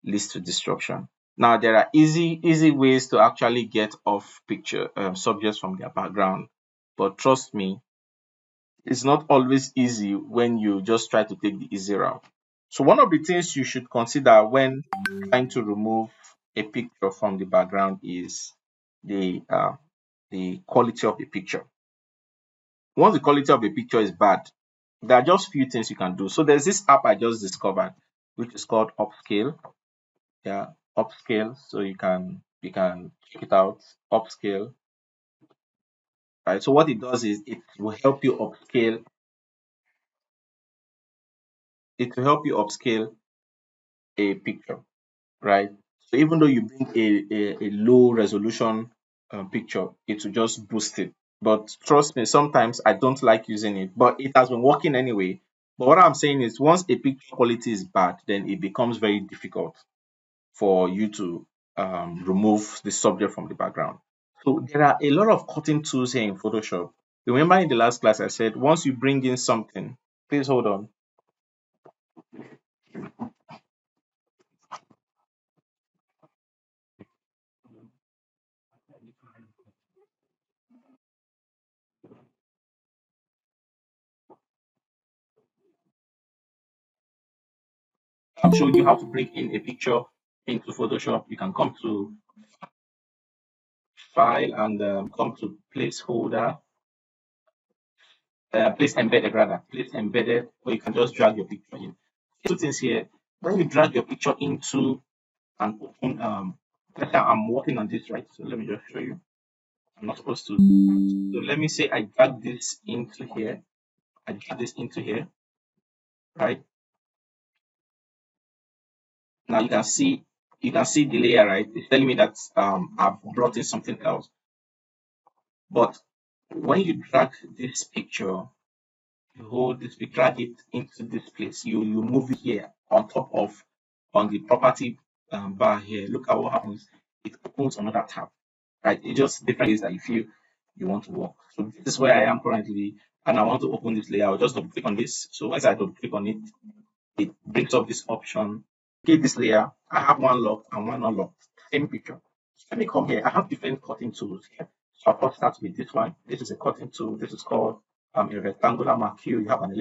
leads to destruction. Now there are easy ways to actually get off picture subjects from their background, but trust me, it's not always easy when you just try to take the easy route. So one of the things you should consider when trying to remove a picture from the background is the quality of the picture. Once the quality of a picture is bad, there are just few things you can do. So there's this app I just discovered, which is called Upscale. Yeah, Upscale. So you can check it out. Upscale. Right. So what it does is it will help you upscale. It will help you upscale a picture. Right. So even though you bring a low resolution picture, it will just boost it. But trust me, sometimes I don't like using it, but it has been working anyway. But what I'm saying is, once a picture quality is bad, then it becomes very difficult for you to remove the subject from the background. So there are a lot of cutting tools here in Photoshop. Remember in the last class, I said once you bring in something, please hold on. I'm showing you how to bring in a picture into Photoshop. You can come to File and come to Placeholder, Place Embedded rather, Place Embedded, or you can just drag your picture in. Two things here. When you drag your picture into an open, let's say I'm working on this, right? So let me just show you. I'm not supposed to. So let me say I drag this into here. I drag this into here, right? Now you can see the layer, right? It's telling me that I've brought in something else. But when you drag this picture, you hold this, we drag it into this place. You move it here on top of on the property bar here. Look at what happens. It opens another tab, right? It's just different ways that you feel you want to work. So this is where I am currently, and I want to open this layer. I'll just double click on this. So once I double click on it, it brings up this option. Okay, this layer, I have one locked and one unlocked. Same picture. So let me come here. I have different cutting tools here. So I'll first start with this one. This is a cutting tool. This is called a rectangular marquee. You have an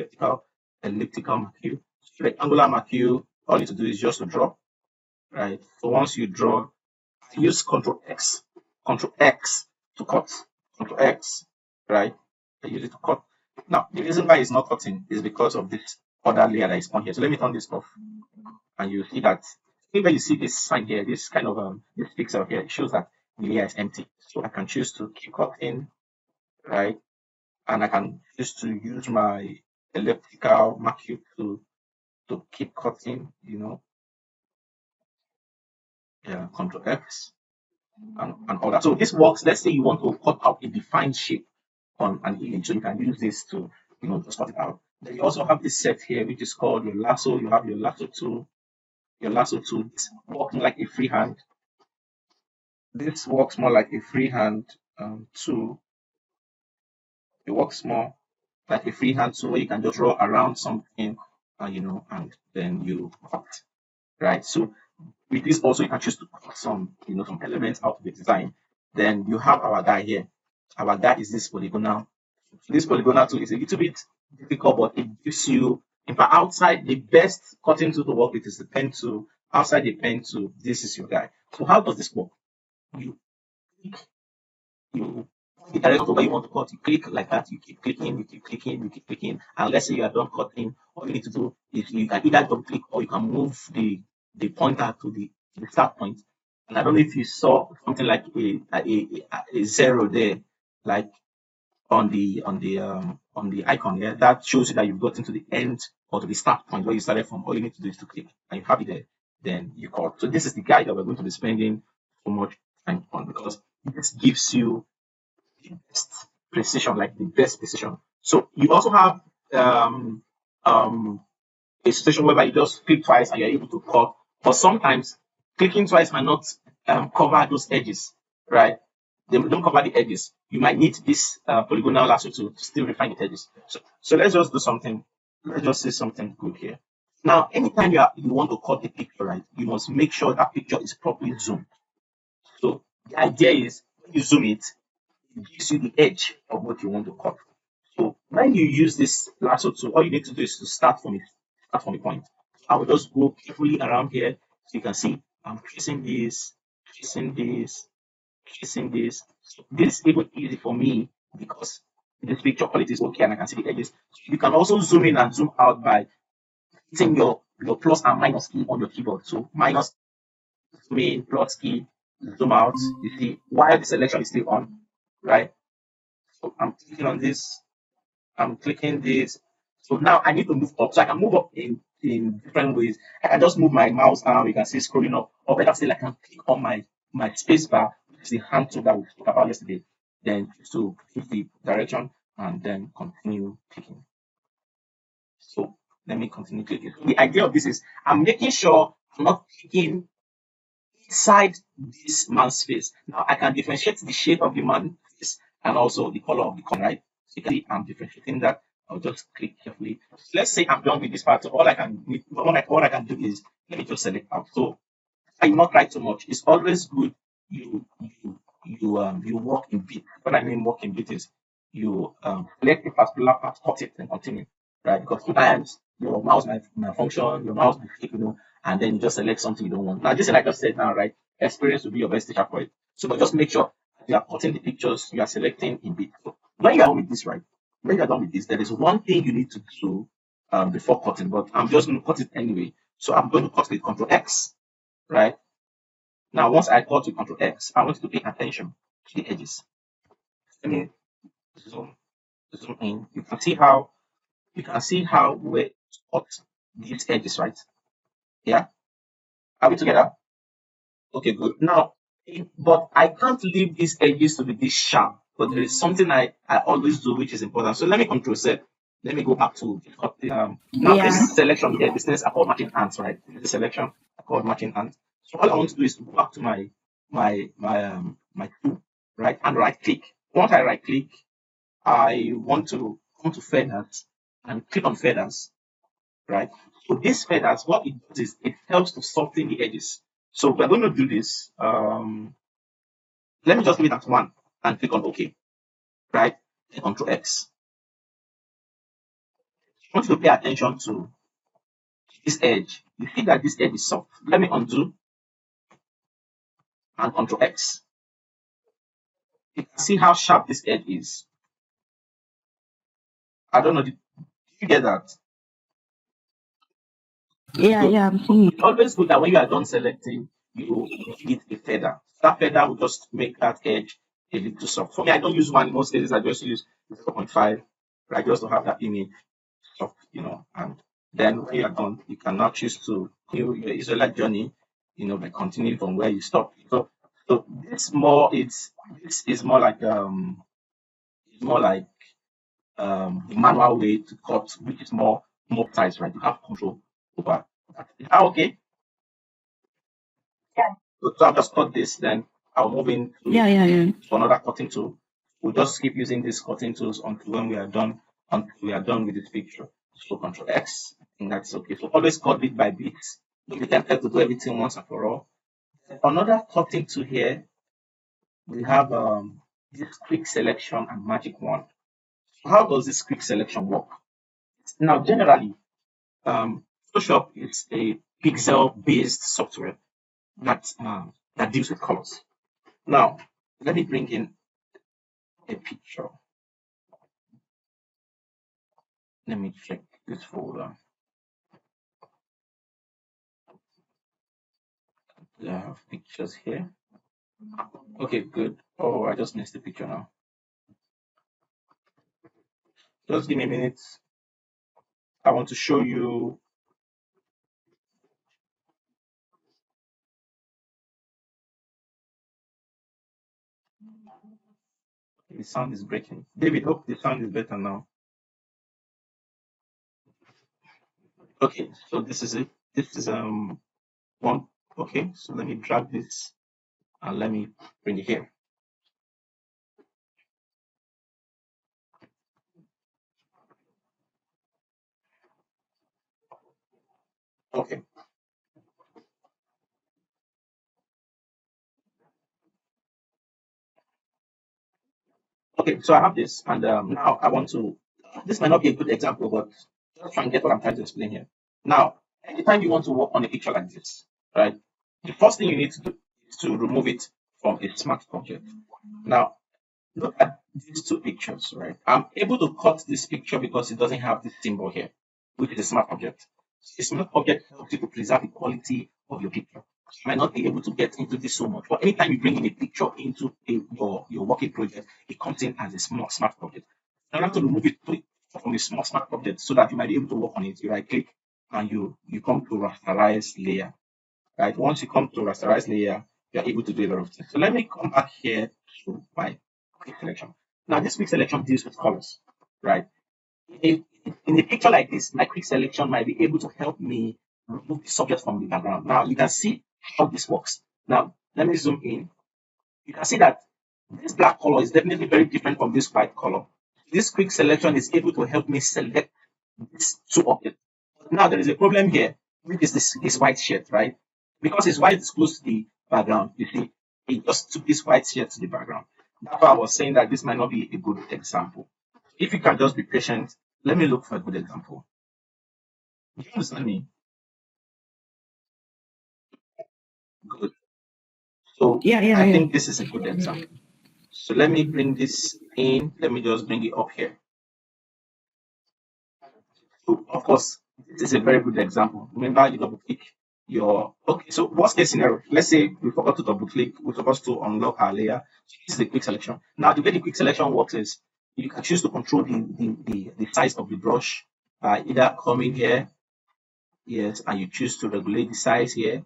elliptical marquee. So rectangular marquee, all you need to do is just to draw, right? So once you draw, use Control X to cut, Control X, right? I use it to cut. Now, the reason why it's not cutting is because of this other layer that is on here. So let me turn this off, and you see that when you see this sign here, this kind of this pixel here, it shows that the layer is empty. So I can choose to keep cutting, right? And I can choose to use my elliptical marquee to keep cutting, Control X and all that. So this works. Let's say you want to cut out a defined shape on an image, so you can use this to, just cut it out. Then you also have this set here, which is called your lasso. You have your lasso tool. Your lasso tool works like a freehand. This works more like a freehand tool. It works more like a freehand tool where you can just draw around something, and then you cut, right? So with this also you can choose to cut some elements out of the design. Then you have our guy here. Our guy is this polygonal. This polygonal tool is a little bit difficult, but it gives you, in fact, outside the best cutting tool to work with is the pen tool. Outside the pen tool, this is your guy. So how does this work? You click, you the direction to where you want to cut, you click like that, you keep clicking, and let's say you are done cutting, all you need to do is you can either double click or you can move the the pointer to the start point. And I don't know if you saw something like a zero there, like on the icon here. That shows you that you've gotten to the end or to the start point where you started from. All you need to do is to click and you have it there. Then you cut. So this is the guide that we're going to be spending so much time on, because this gives you the best precision, like the best precision. So you also have um um a situation whereby you just click twice and you're able to cut. But sometimes clicking twice might not cover those edges, right? They don't cover the edges. You might need this polygonal lasso to still refine the edges. So let's just do something. Let's just say something good here. Now, anytime you want to cut a picture, right, you must make sure that picture is properly zoomed. So the idea is when you zoom it, it gives you the edge of what you want to cut. So when you use this lasso tool, all you need to do is to start from a point. I will just go carefully around here so you can see I'm tracing this, tracing this, tracing this. So this is even easy for me because this picture quality is okay and I can see the edges. So you can also zoom in and zoom out by hitting your plus and minus key on your keyboard. So minus, zoom in, plus key, zoom out. You see while the selection is still on, right? So I'm clicking on this, I'm clicking this. So now I need to move up. So I can move up in different ways. I can just move my mouse arm. You can see scrolling up. Or better still, I can click on my space bar, which is the hand tool that we spoke about yesterday. Then choose to choose the direction and then continue clicking. So let me continue clicking. The idea of this is I'm making sure I'm not clicking inside this man's face. Now I can differentiate the shape of the man's face and also the color of the corner, right? So you can see I'm differentiating that. I'll just click carefully. Let's say I'm done with this part. So all I can do is let me just select out. So I not write too much. It's always good you work in bit. What I mean work in bit is you select a particular part, cut it and continue. Right? Because sometimes your mouse might malfunction, your mouse might click, and then you just select something you don't want. Now, this is like I just said now, right? Experience will be your best teacher for it. So but just make sure you are cutting the pictures, you are selecting in bit. So when you are done with this, right? When you are done with this, there is one thing you need to do before cutting, but I'm just going to cut it anyway. So I'm going to cut with Control X, right? Now, once I cut with Control X, I want you to pay attention to the edges. Let me zoom in. You can see how we cut these edges, right? Yeah. Are we together? Okay, good. Now, but I can't leave these edges to be this sharp. But there is something I always do, which is important. So let me Control Z. Let me go back to now Yeah. this selection here. This is called matching ants, right? This selection called matching ants. So all I want to do is to go back to my tool, right, and right click. Once I right click, I want to come to feathers and click on feathers, right? So these feathers, what it does is it helps to soften the edges. So we're going to do this. Let me just leave it at 1 and click on OK, right? Then Control X. I want you to pay attention to this edge. You see that this edge is soft. Let me undo and Control X. You can see how sharp this edge is. I don't know. Did you get that? Yeah, So I'm seeing it. it's always good that when you are done selecting, you give it a feather. That feather will just make that edge a little soft. For me, I don't use 1 in most cases. I just use 0.5, right? Just to have that image soft, and then when you are done, you can now choose to continue your Israelite journey, by continuing from where you stopped. So this is more like the manual way to cut, which is more precise, right? You have control over that. Is that okay? Yeah. So I'll just cut this, then I'll move into Yeah. to another cutting tool. We'll just keep using these cutting tools until we are done with this picture. So Control X, I think that's okay. So always cut bit by bit. Don't be tempted to do everything once and for all. Another cutting tool here, we have this quick selection and magic wand. So how does this quick selection work? Now, generally, Photoshop is a pixel-based software that deals with colors. Now, let me bring in a picture. Let me check this folder. I have pictures here. Okay, good. Oh, I just missed the picture now. Just give me a minute. I want to show you. The sound is breaking. David, hope the sound is better now. Okay, so this is it. This is one. Okay, so let me drag this and let me bring it here. Okay. Okay, so I have this, and now I want to. This might not be a good example, but just try and get what I'm trying to explain here. Now, anytime you want to work on a picture like this, right? The first thing you need to do is to remove it from a smart object. Now, look at these two pictures, right? I'm able to cut this picture because it doesn't have this symbol here, which is a smart object. A smart object helps you to preserve the quality of your picture. You might not be able to get into this so much, but anytime you bring in a picture into your working project, it comes in as a smart object. In order to remove it from a smart object so that you might be able to work on it, you right click and you come to rasterize layer. Right? Once you come to rasterize layer, you're able to do a lot of things. So let me come back here to my quick selection. Now this quick selection deals with colors, right? In a picture like this, my quick selection might be able to help me remove the subject from the background. Now you can see how this works. Now let me zoom in. You can see that this black color is definitely very different from this white color. This quick selection is able to help me select these two objects. Now there is a problem here, which is this white shade, right? Because it's white is close to the background, you see, it just took this white shade to the background. That's why I was saying that this might not be a good example. If you can just be patient, let me look for a good example. Do you understand me? Good. So I think this is a good example. So let me bring this in. Let me just bring it up here. So of course, this is a very good example. Remember, you double click your okay. So worst case scenario, let's say we forgot to double click, we forgot to unlock our layer. So this is the quick selection. Now the way the quick selection works is you can choose to control the size of the brush by either coming here, yes, and you choose to regulate the size here.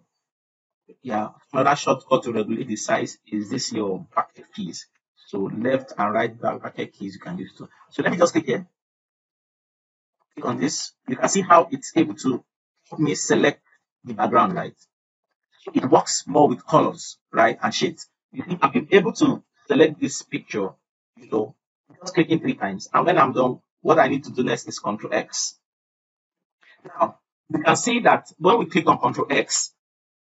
Yeah, another shortcut to regulate the size is this your bracket keys. So left and right bracket keys you can use to. So let me just click here. Click on this. You can see how it's able to help me select the background, right? So it works more with colors, right, and shades. You see, I've been able to select this picture, just clicking 3 times. And when I'm done, what I need to do next is Control X. Now, you can see that when we click on Control X,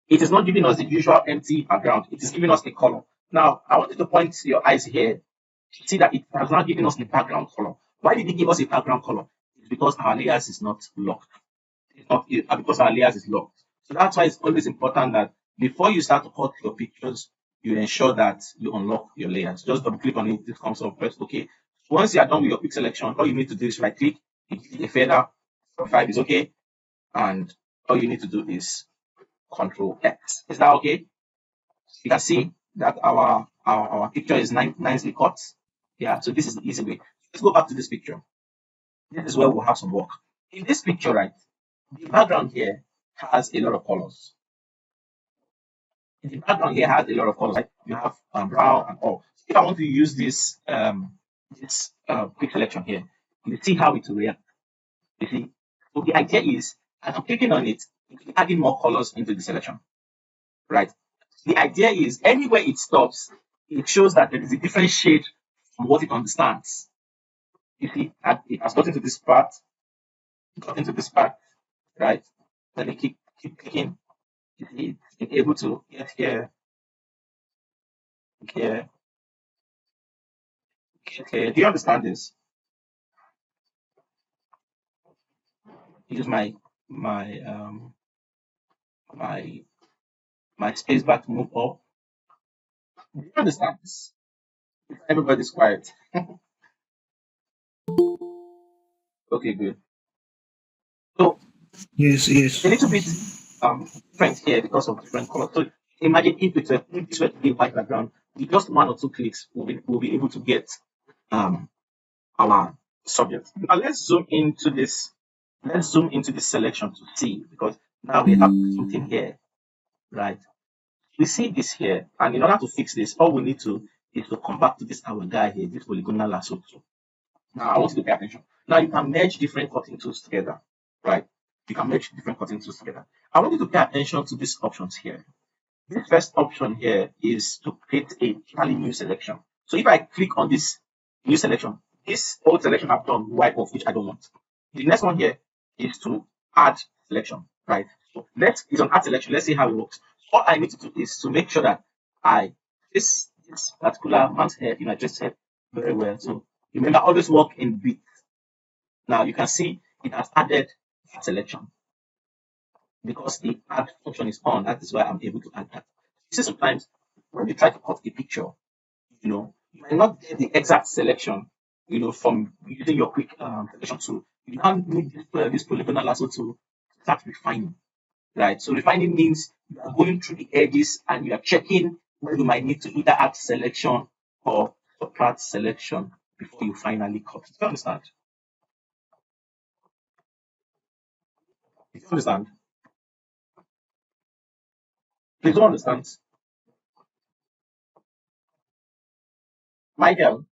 it is not giving us the usual empty background. It is giving us a color. Now, I want you to point your eyes here to see that it has not given us the background color. Why did it give us a background color? It's because our layers is not locked. It's not because our layers is locked. So that's why it's always important that before you start to cut your pictures, you ensure that you unlock your layers. Just double click on it, it comes up, press OK. Once you are done with your quick selection, all you need to do is right click, a feather, 5 is okay, and all you need to do is Control X. Is that okay? You can see that our picture is nicely cut. Yeah, so this is the easy way. Let's go back to this picture. This is where we'll have some work. In this picture, right, the background here has a lot of colors. The background here has a lot of colors. Right? You have brown and all. So if I want to use this quick selection here, you see how it will react. You see, so the idea is, as I'm clicking on it, it's adding more colors into the selection, right? The idea is, anywhere it stops, it shows that there is a different shade from what it understands. You see, it has gotten to this part, right? Let me keep clicking. You see, it's able to get here, get here. Do you understand this? Use my space bar to move up. Do you understand this? Everybody's quiet. Okay, good. So Yes. a little bit different here because of different colors. So Imagine if this were to be a white background, with just 1 or 2 clicks, we'll be able to get our subject. Now let's zoom into this. Let's zoom into this selection to see, because now we have something here, right? We see this here, and in order to fix this, all we need to is to come back to this our guy here, this polygonal lasso tool. Now I want you to pay attention. Now you can merge different cutting tools together, right? You can merge different cutting tools together. I want you to pay attention to these options here. This first option here is to create a totally new selection. So if I click on this new selection, this old selection I've done wipe off, which I don't want. The next one here is to add selection, right? So it's on add selection. Let's see how it works. All I need to do is to make sure that this particular man's head, I just said very well. So remember, always work in bits. Now you can see it has added that selection. Because the add function is on, that is why I'm able to add that. You see, sometimes when you try to cut a picture, you might not get the exact selection, from using your quick selection tool. You can't need this polygonal lasso to start refining, right? So refining means you are going through the edges and you are checking where you might need to either add selection or subtract selection before you finally cut. Do you understand? Do you understand? Please don't understand. Michael,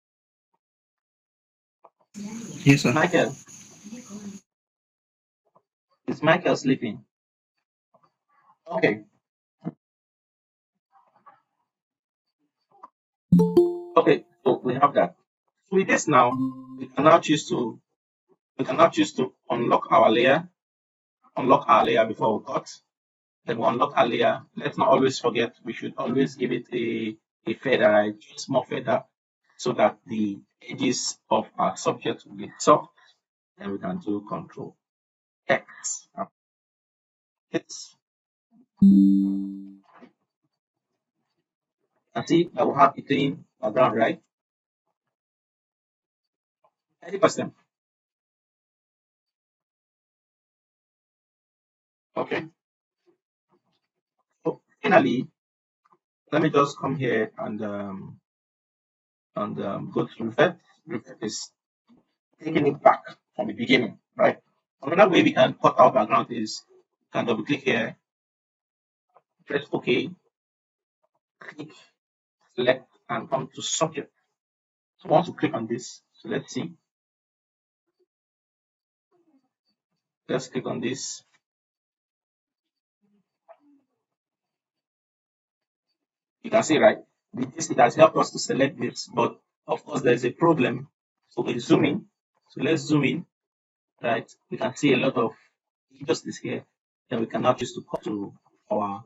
Yes, sir. Michael, is Michael sleeping? Okay. Okay, so we have that. So with this now, we can now choose to unlock our layer before we cut. Then we unlock our layer. Let's not always forget, we should always give it a feather, right? Small feather, so that the edges of our subject will be soft. Then we can do Control X. It's and see that we have it in background, right? Any question? Okay. So finally, let me just come here and go to Revert. Revert is taking it back from the beginning, right? Another way we can cut our background is can double click here, press OK, click, select, and come to subject. So once you click on this, so let's see. Let's click on this. You can see, right? With this, it has helped us to select this, but of course, there's a problem. So we zoom in. So let's zoom in, right? We can see a lot of injustice here. Then we can now choose to cut to our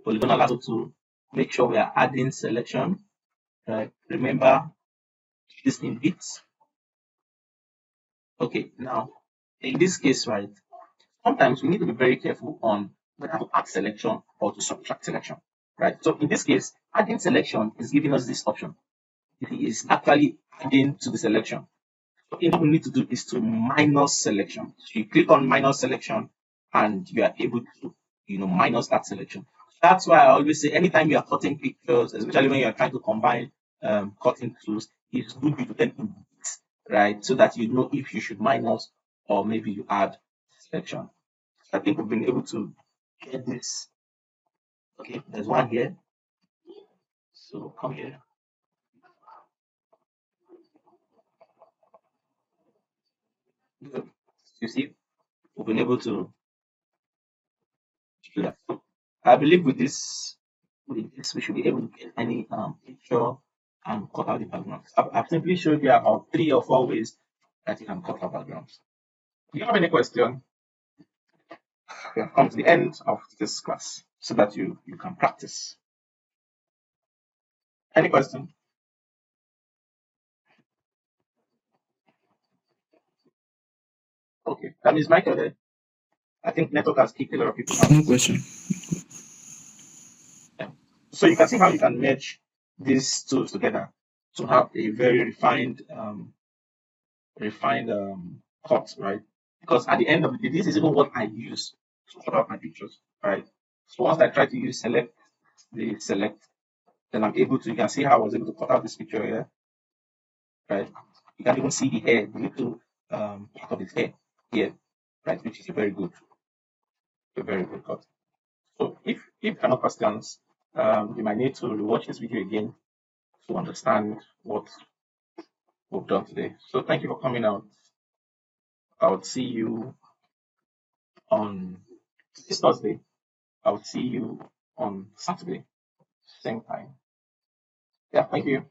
polygonal lasso to make sure we are adding selection. Right? Remember this in bits. Okay, now in this case, right? Sometimes we need to be very careful on whether to add selection or to subtract selection, right? So in this case, adding selection is giving us this option. It is actually adding to the selection. So what we need to do is to minus selection. So you click on minus selection and you are able to, minus that selection. That's why I always say anytime you are cutting pictures, especially when you are trying to combine cutting tools, it's good to do them in bits, right? So that you know if you should minus or maybe you add selection. I think we've been able to get this. Okay, there's one here. So come here. Good. You see, we've been able to do that. So I believe with this, we should be able to get any picture and cut out the backgrounds. I've simply showed you about 3 or 4 ways that you can cut out backgrounds. Do you have any question? We have come to the end of this class so that you can practice. Any question? Okay, that means Michael there. I think network has kicked a lot of people out. No question. Yeah. So you can see how you can merge these tools together to have a very refined cut, right? Because at the end of the day, this is even what I use to cut out my pictures, right? So once I try to use select, then I'm able to, you can see how I was able to cut out this picture here, right? You can even see the hair, the little part of his hair here, right? Which is a very good cut. So if you have no questions, you might need to rewatch this video again to understand what we've done today. So thank you for coming out. I would see you on this Thursday. I would see you on Saturday, same time. Yeah, thank you.